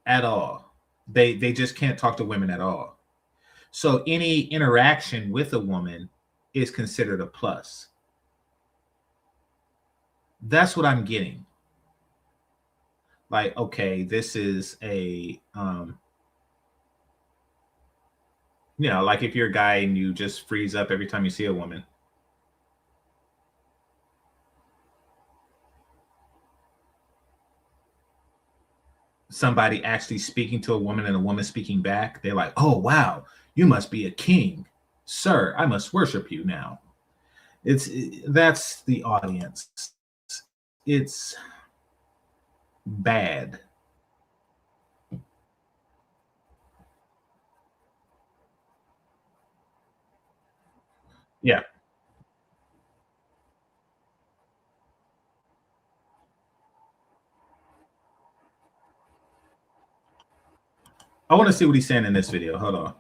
at all. They just can't talk to women at all. So any interaction with a woman is considered a plus. That's what I'm getting. Like, okay, this is a like if you're a guy and you just freeze up every time you see a woman. Somebody actually speaking to a woman and a woman speaking back, they're like, oh, wow, you must be a king. Sir, I must worship you now. That's the audience. It's bad. Yeah. I want to see what he's saying in this video. Hold on.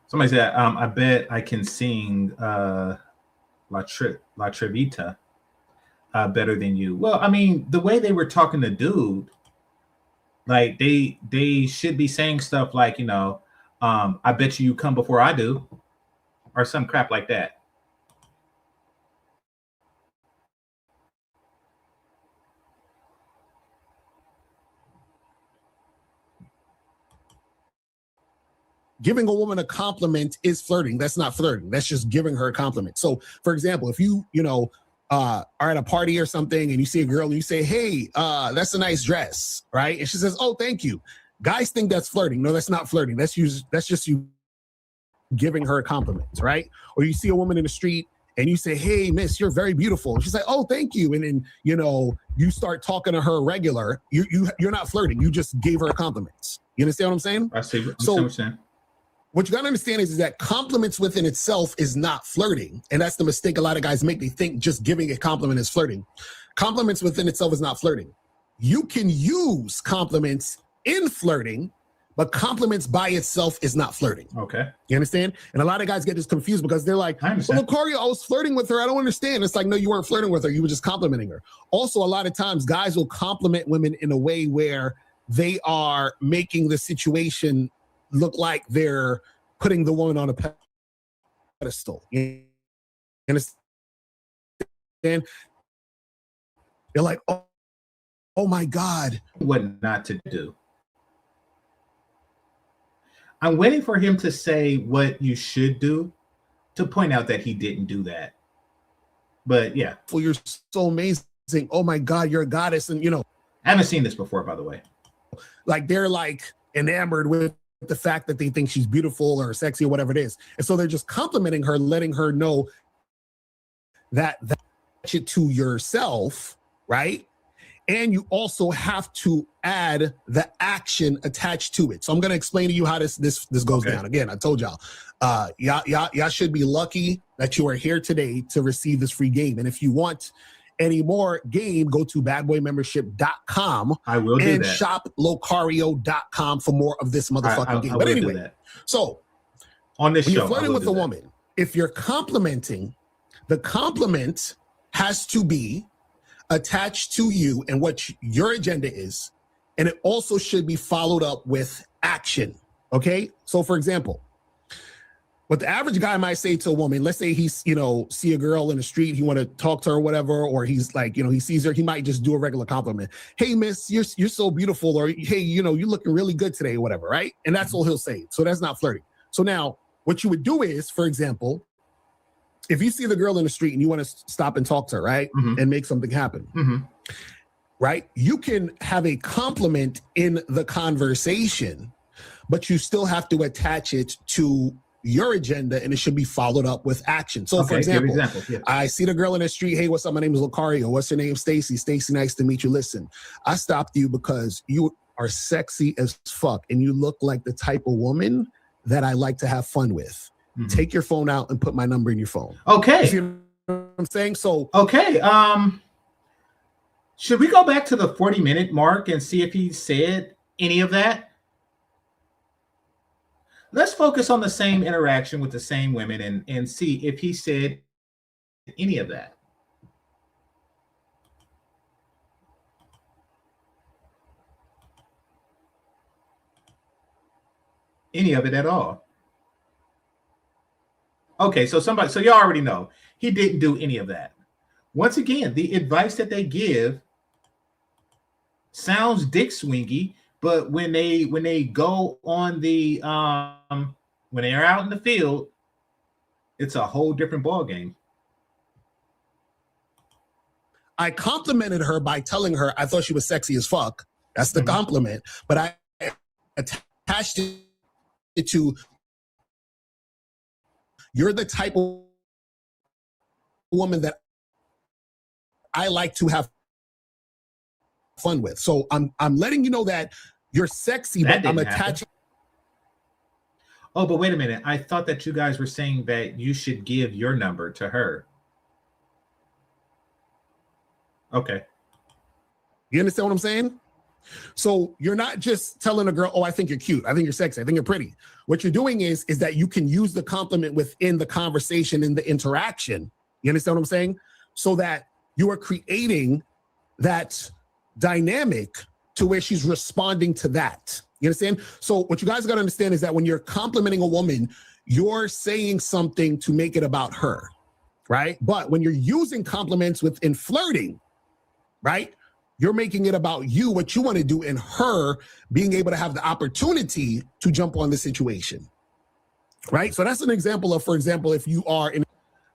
Somebody said, I bet I can sing La Trevita better than you. Well, I mean, the way they were talking to dude, like they should be saying stuff like, I bet you come before I do, or some crap like that. Giving a woman a compliment is flirting. That's not flirting. That's just giving her a compliment. So, for example, if you are at a party or something and you see a girl and you say, hey, that's a nice dress, right? And she says, oh, thank you. Guys think that's flirting. No, that's not flirting. That's just you giving her a compliment, right? Or you see a woman in the street and you say, hey, miss, you're very beautiful. And she's like, oh, thank you. And then, you start talking to her regular. You're not flirting. You just gave her compliments. You understand what I'm saying? I see what you're saying. What you got to understand is that compliments within itself is not flirting. And that's the mistake a lot of guys make. They think just giving a compliment is flirting. Compliments within itself is not flirting. You can use compliments in flirting, but compliments by itself is not flirting. Okay. You understand? And a lot of guys get this confused because they're like, well, Lucario, I was flirting with her. I don't understand. It's like, no, you weren't flirting with her. You were just complimenting her. Also, a lot of times guys will compliment women in a way where they are making the situation look like they're putting the woman on a pedestal. You understand? They're like, oh my God. What not to do. I'm waiting for him to say what you should do to point out that he didn't do that. But yeah. Well, you're so amazing. Oh my God, you're a goddess. And I haven't seen this before, by the way. Like they're like enamored with the fact that they think she's beautiful or sexy or whatever it is. And so they're just complimenting her, letting her know that it to yourself, right? And you also have to add the action attached to it. So I'm going to explain to you how this goes down. Again, I told y'all, y'all should be lucky that you are here today to receive this free game. And if you want any more game, go to badboymembership.com. I will do and that. shop locario.com for more of this motherfucking game. But anyway, so on this when show, you're flirting with a woman, if you're complimenting, the compliment has to be attached to you and what your agenda is, and it also should be followed up with action. Okay, so for example, what the average guy might say to a woman, let's say he's see a girl in the street, he want to talk to her or whatever, or he's like he sees her, he might just do a regular compliment. Hey miss, you're so beautiful, or hey, you're looking really good today or whatever, right? And that's all he'll say. So that's not flirting. So now what you would do is, for example, if you see the girl in the street and you want to stop and talk to her, right? And make something happen, right? You can have a compliment in the conversation, but you still have to attach it to your agenda and it should be followed up with action. So for example, I see the girl in the street. Hey, what's up? My name is Lucario. What's your name? Stacy. Stacy, nice to meet you. Listen, I stopped you because you are sexy as fuck and you look like the type of woman that I like to have fun with. Take your phone out and put my number in your phone. Okay. You see what I'm saying? So okay. Should we go back to the 40-minute mark and see if he said any of that? Let's focus on the same interaction with the same women and see if he said any of that. Any of it at all. Okay, so you already know he didn't do any of that. Once again, the advice that they give sounds dick swingy, but when they go on the when they're out in the field, it's a whole different ball game. I complimented her by telling her I thought she was sexy as fuck. That's the compliment, but I attached it to you're the type of woman that I like to have fun with. So I'm letting you know that you're sexy, but I'm attaching. Oh, but wait a minute. I thought that you guys were saying that you should give your number to her. Okay. You understand what I'm saying? So you're not just telling a girl, oh, I think you're cute. I think you're sexy. I think you're pretty. What you're doing is that you can use the compliment within the conversation and the interaction. You understand what I'm saying? So that you are creating that dynamic to where she's responding to that. You understand? So what you guys got to understand is that when you're complimenting a woman, you're saying something to make it about her, right? But when you're using compliments within flirting, right? You're making it about you, what you want to do, and her being able to have the opportunity to jump on the situation, right? So that's an example of, for example, if you are in.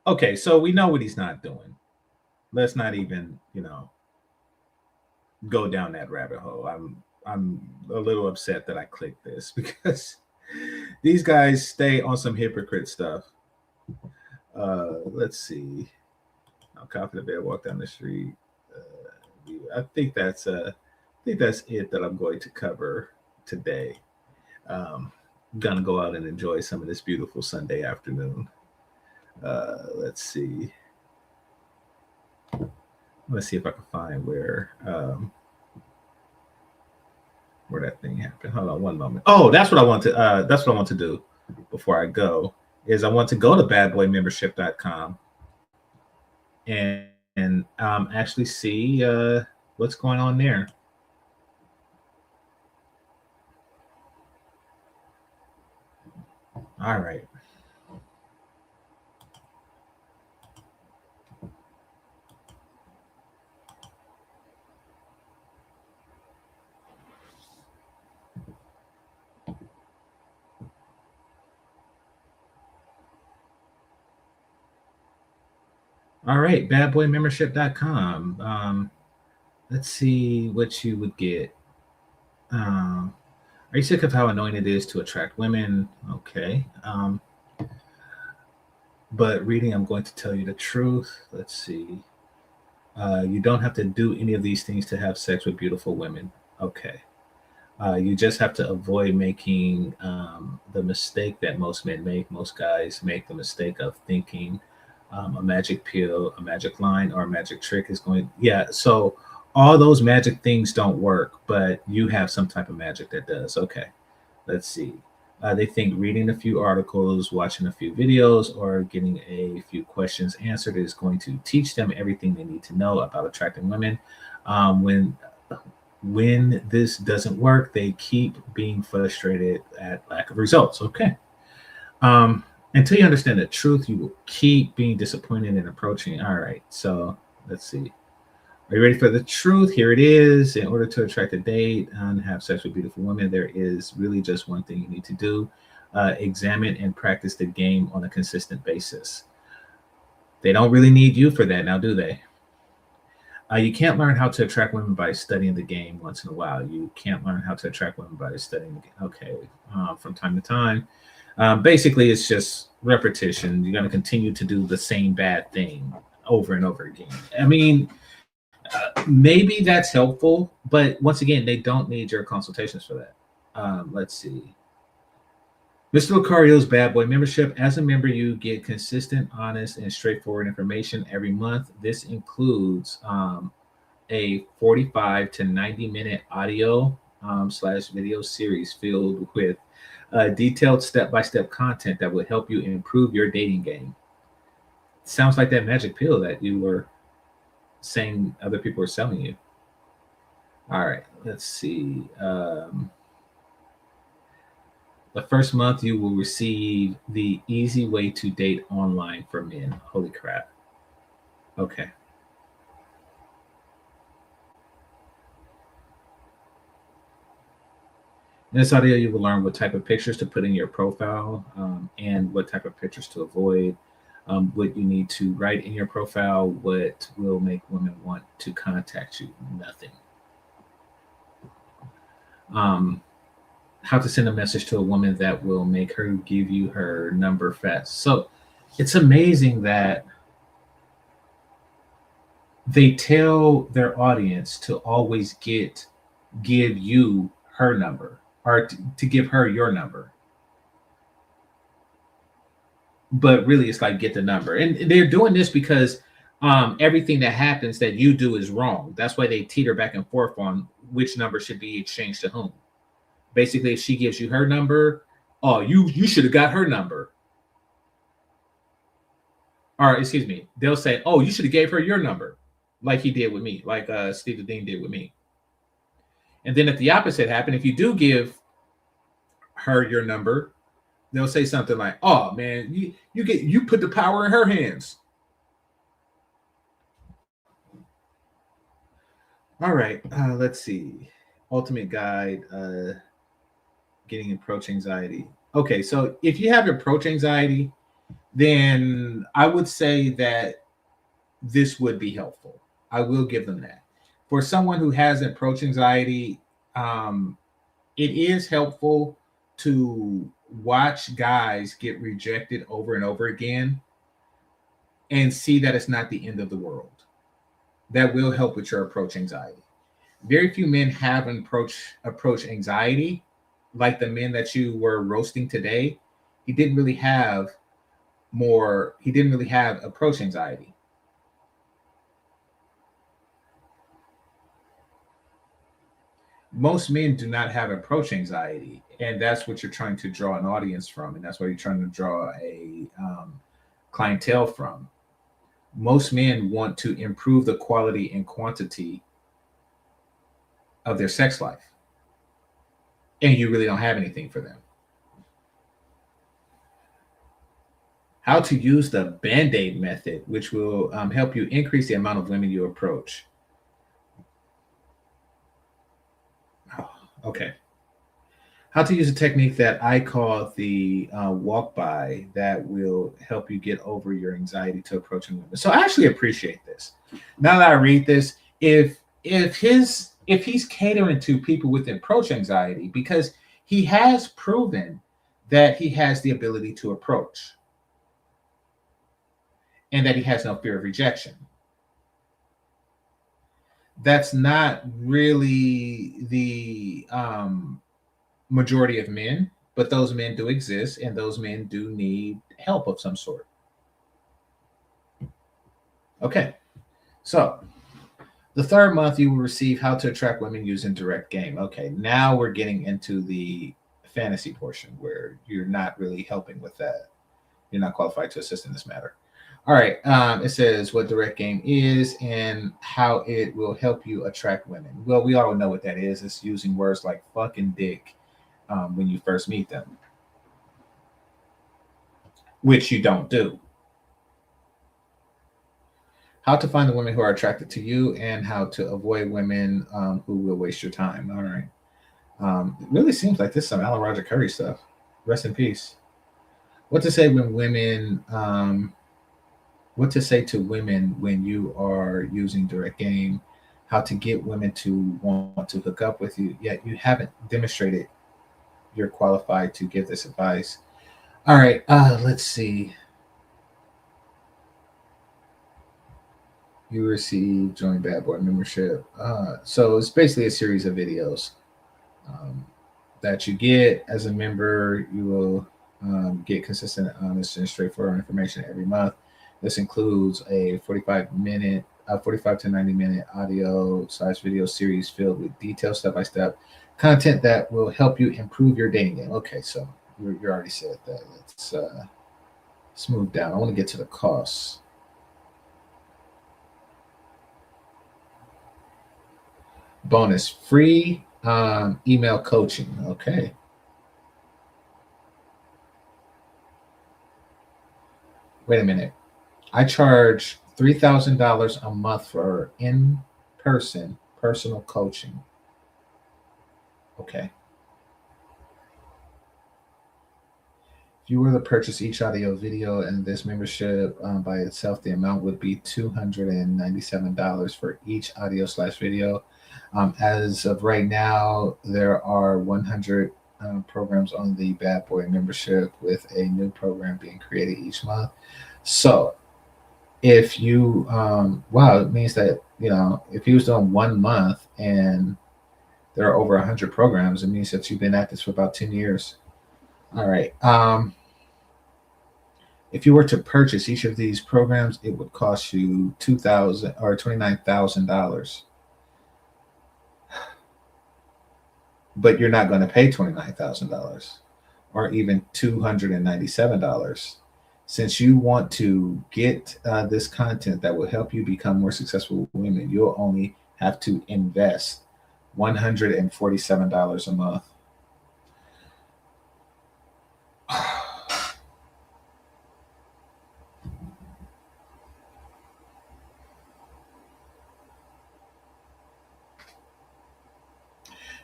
Okay, so we know what he's not doing. Let's not even, go down that rabbit hole. I'm a little upset that I clicked this because these guys stay on some hypocrite stuff. Let's see. I'm confident bear walk down the street. I think that's it that I'm going to cover today. Gonna go out and enjoy some of this beautiful Sunday afternoon. Let's see. Let's see if I can find where where that thing happened. Hold on one moment. Oh, that's what I want to. That's what I want to do before I go. Is I want to go to badboymembership.com and actually see what's going on there. All right. All right, badboymembership.com. Let's see what you would get. Are you sick of how annoying it is to attract women? Okay. But reading, I'm going to tell you the truth. Let's see. You don't have to do any of these things to have sex with beautiful women. Okay. You just have to avoid making the mistake that most men make. Most guys make the mistake of thinking a magic pill, a magic line, or a magic trick is going. Yeah. So all those magic things don't work, but you have some type of magic that does. Okay. Let's see. They think reading a few articles, watching a few videos, or getting a few questions answered is going to teach them everything they need to know about attracting women. When this doesn't work, they keep being frustrated at lack of results. Okay. Until you understand the truth, you will keep being disappointed and approaching. All right. So let's see. Are you ready for the truth? Here it is. In order to attract a date and have sex with beautiful women, there is really just one thing you need to do. Examine and practice the game on a consistent basis. They don't really need you for that now, do they? You can't learn how to attract women by studying the game once in a while. You can't learn how to attract women by studying the game. Okay, from time to time. Basically, it's just repetition. You're going to continue to do the same bad thing over and over again. I mean, maybe that's helpful, but once again, they don't need your consultations for that. Let's see. Mr. Lucario's Bad Boy membership. As a member, you get consistent, honest, and straightforward information every month. This includes a 45 to 90-minute audio / video series filled with detailed step-by-step content that will help you improve your dating game. Sounds like that magic pill that you were saying other people are selling you. All right, let's see. The first month you will receive the easy way to date online for men. Holy crap. Okay. In this audio, you will learn what type of pictures to put in your profile and what type of pictures to avoid. What you need to write in your profile, what will make women want to contact you. Nothing. How to send a message to a woman that will make her give you her number fast. So it's amazing that they tell their audience to always give you her number or to give her your number. But really, it's like get the number. And they're doing this because everything that happens that you do is wrong. That's why they teeter back and forth on which number should be exchanged to whom. Basically, if she gives you her number, oh, you should have got her number. Or excuse me, they'll say, oh, you should have gave her your number, like he did with me, like Steve the Dean did with me. And then if the opposite happened, if you do give her your number, they'll say something like, oh man, you put the power in her hands. All right, let's see. Ultimate guide, getting approach anxiety. Okay, so if you have approach anxiety, then I would say that this would be helpful. I will give them that. For someone who has approach anxiety, it is helpful to watch guys get rejected over and over again and see that it's not the end of the world. That will help with your approach anxiety. Very few men have approach anxiety, like the men that you were roasting today. He didn't really have approach anxiety. most men do not have approach anxiety, and that's what you're trying to draw an audience from, and that's what you're trying to draw a clientele from. Most men want to improve the quality and quantity of their sex life, and you really don't have anything for them. How to use the band-aid method, which will help you increase the amount of women you approach. Oh, okay. How to use a technique that I call the walk by that will help you get over your anxiety to approaching women. So I actually appreciate this. Now that I read this, if he's catering to people with approach anxiety, because he has proven that he has the ability to approach and that he has no fear of rejection. That's not really the majority of men, but those men do exist, and those men do need help of some sort. Okay, so the third month you will receive how to attract women using direct game. Okay, now we're getting into the fantasy portion where you're not really helping with that. You're not qualified to assist in this matter. All right, it says what direct game is and how it will help you attract women. Well, we all know what that is. It's using words like fuck and dick when you first meet them, which you don't do. How to find the women who are attracted to you and how to avoid women who will waste your time. All right. It really seems like this is some Alan Roger Curry stuff. Rest in peace. What to say when women, what to say to women when you are using direct game, how to get women to want to hook up with you, yet you haven't demonstrated you're qualified to give this advice. All right, let's see. You receive join Bad Boy membership. So it's basically a series of videos that you get as a member. You will get consistent, honest, and straightforward information every month. This includes a 45 to 90-minute audio / video series filled with detailed step-by-step content that will help you improve your dating game. Okay, so you already said that. Let's move down. I want to get to the costs. Bonus, free email coaching. Okay. Wait a minute. I charge $3,000 a month for in-person personal coaching. Okay. If you were to purchase each audio, video, and this membership by itself, the amount would be $297 for each audio / video. As of right now, there are 100 programs on the Bad Boy membership, with a new program being created each month. So if you, wow, it means that, if you was doing 1 month and there are over 100 programs, it means that you've been at this for about 10 years. All right. If you were to purchase each of these programs, it would cost you $2,000 or $29,000. But you're not going to pay $29,000 or even $297. Since you want to get this content that will help you become more successful with women, you'll only have to invest $147 a month.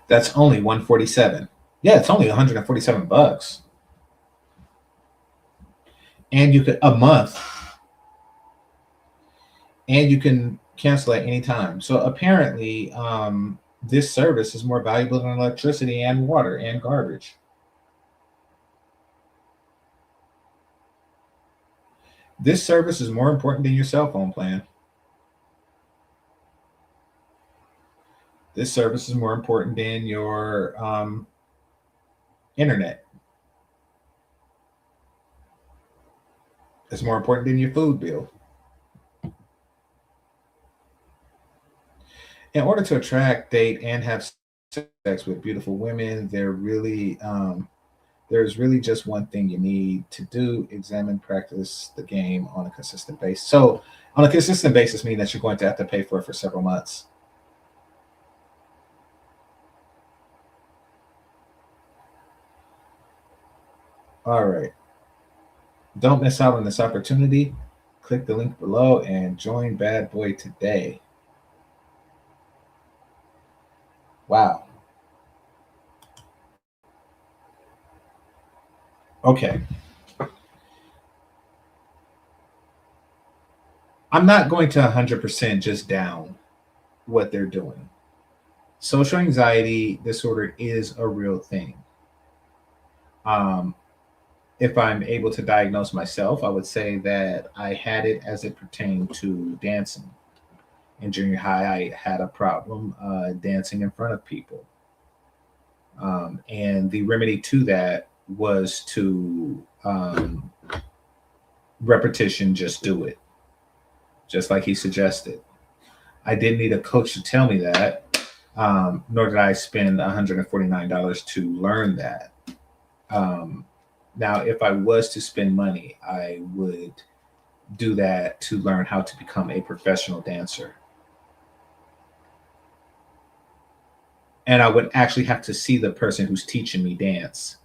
That's only 147. Yeah, it's only 147 bucks. And you could a month. And you can cancel at any time. So apparently, this service is more valuable than electricity and water and garbage. This service is more important than your cell phone plan. This service is more important than your internet. It's more important than your food bill. In order to attract, date, and have sex with beautiful women. There's really just one thing you need to do: examine, practice the game on a consistent basis. So, on a consistent basis, means that you're going to have to pay for it for several months. All right. Don't miss out on this opportunity. Click the link below and join Bad Boy today. Wow. Okay. I'm not going to 100% just down what they're doing. Social anxiety disorder is a real thing. Um, if I'm able to diagnose myself, I would say that I had it as it pertained to dancing. In junior high, I had a problem dancing in front of people. And the remedy to that was to repetition, just do it, just like he suggested. I didn't need a coach to tell me that, nor did I spend $149 to learn that. Now, if I was to spend money, I would do that to learn how to become a professional dancer. And I would actually have to see the person who's teaching me dance.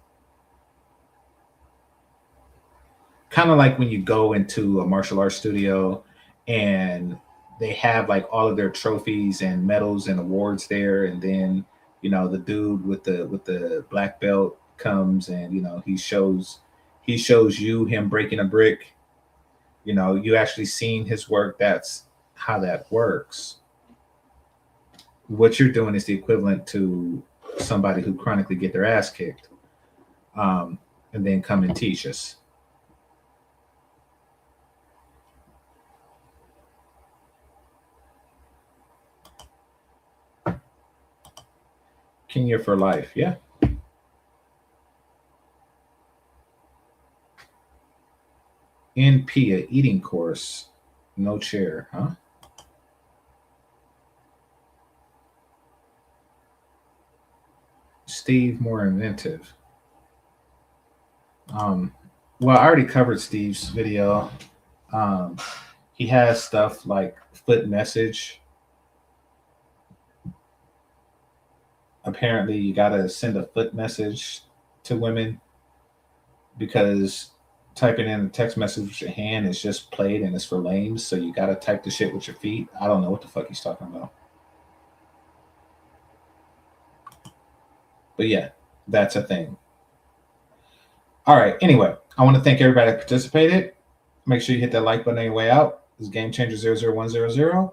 Kind of like when you go into a martial arts studio and they have like all of their trophies and medals and awards there, and then the dude with the black belt comes and he shows him breaking a brick. You actually seen his work. That's how that works. What you're doing is the equivalent to somebody who chronically get their ass kicked, and then come and teach us. Kenya for life, yeah. NP, a eating course, no chair, huh? Steve, more inventive. Well, I already covered Steve's video. He has stuff like foot message. Apparently, you gotta send a foot message to women because typing in a text message with your hand is just played and it's for lames. So you gotta type the shit with your feet. I don't know what the fuck he's talking about. But yeah, that's a thing. All right. Anyway, I want to thank everybody that participated. Make sure you hit that like button on your way out. This is GameChanger 00100.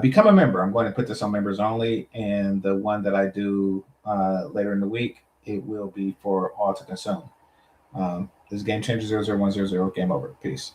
Become a member. I'm going to put this on members only, and the one that I do later in the week, it will be for all to consume. This is GameChanger 00100. Game over. Peace.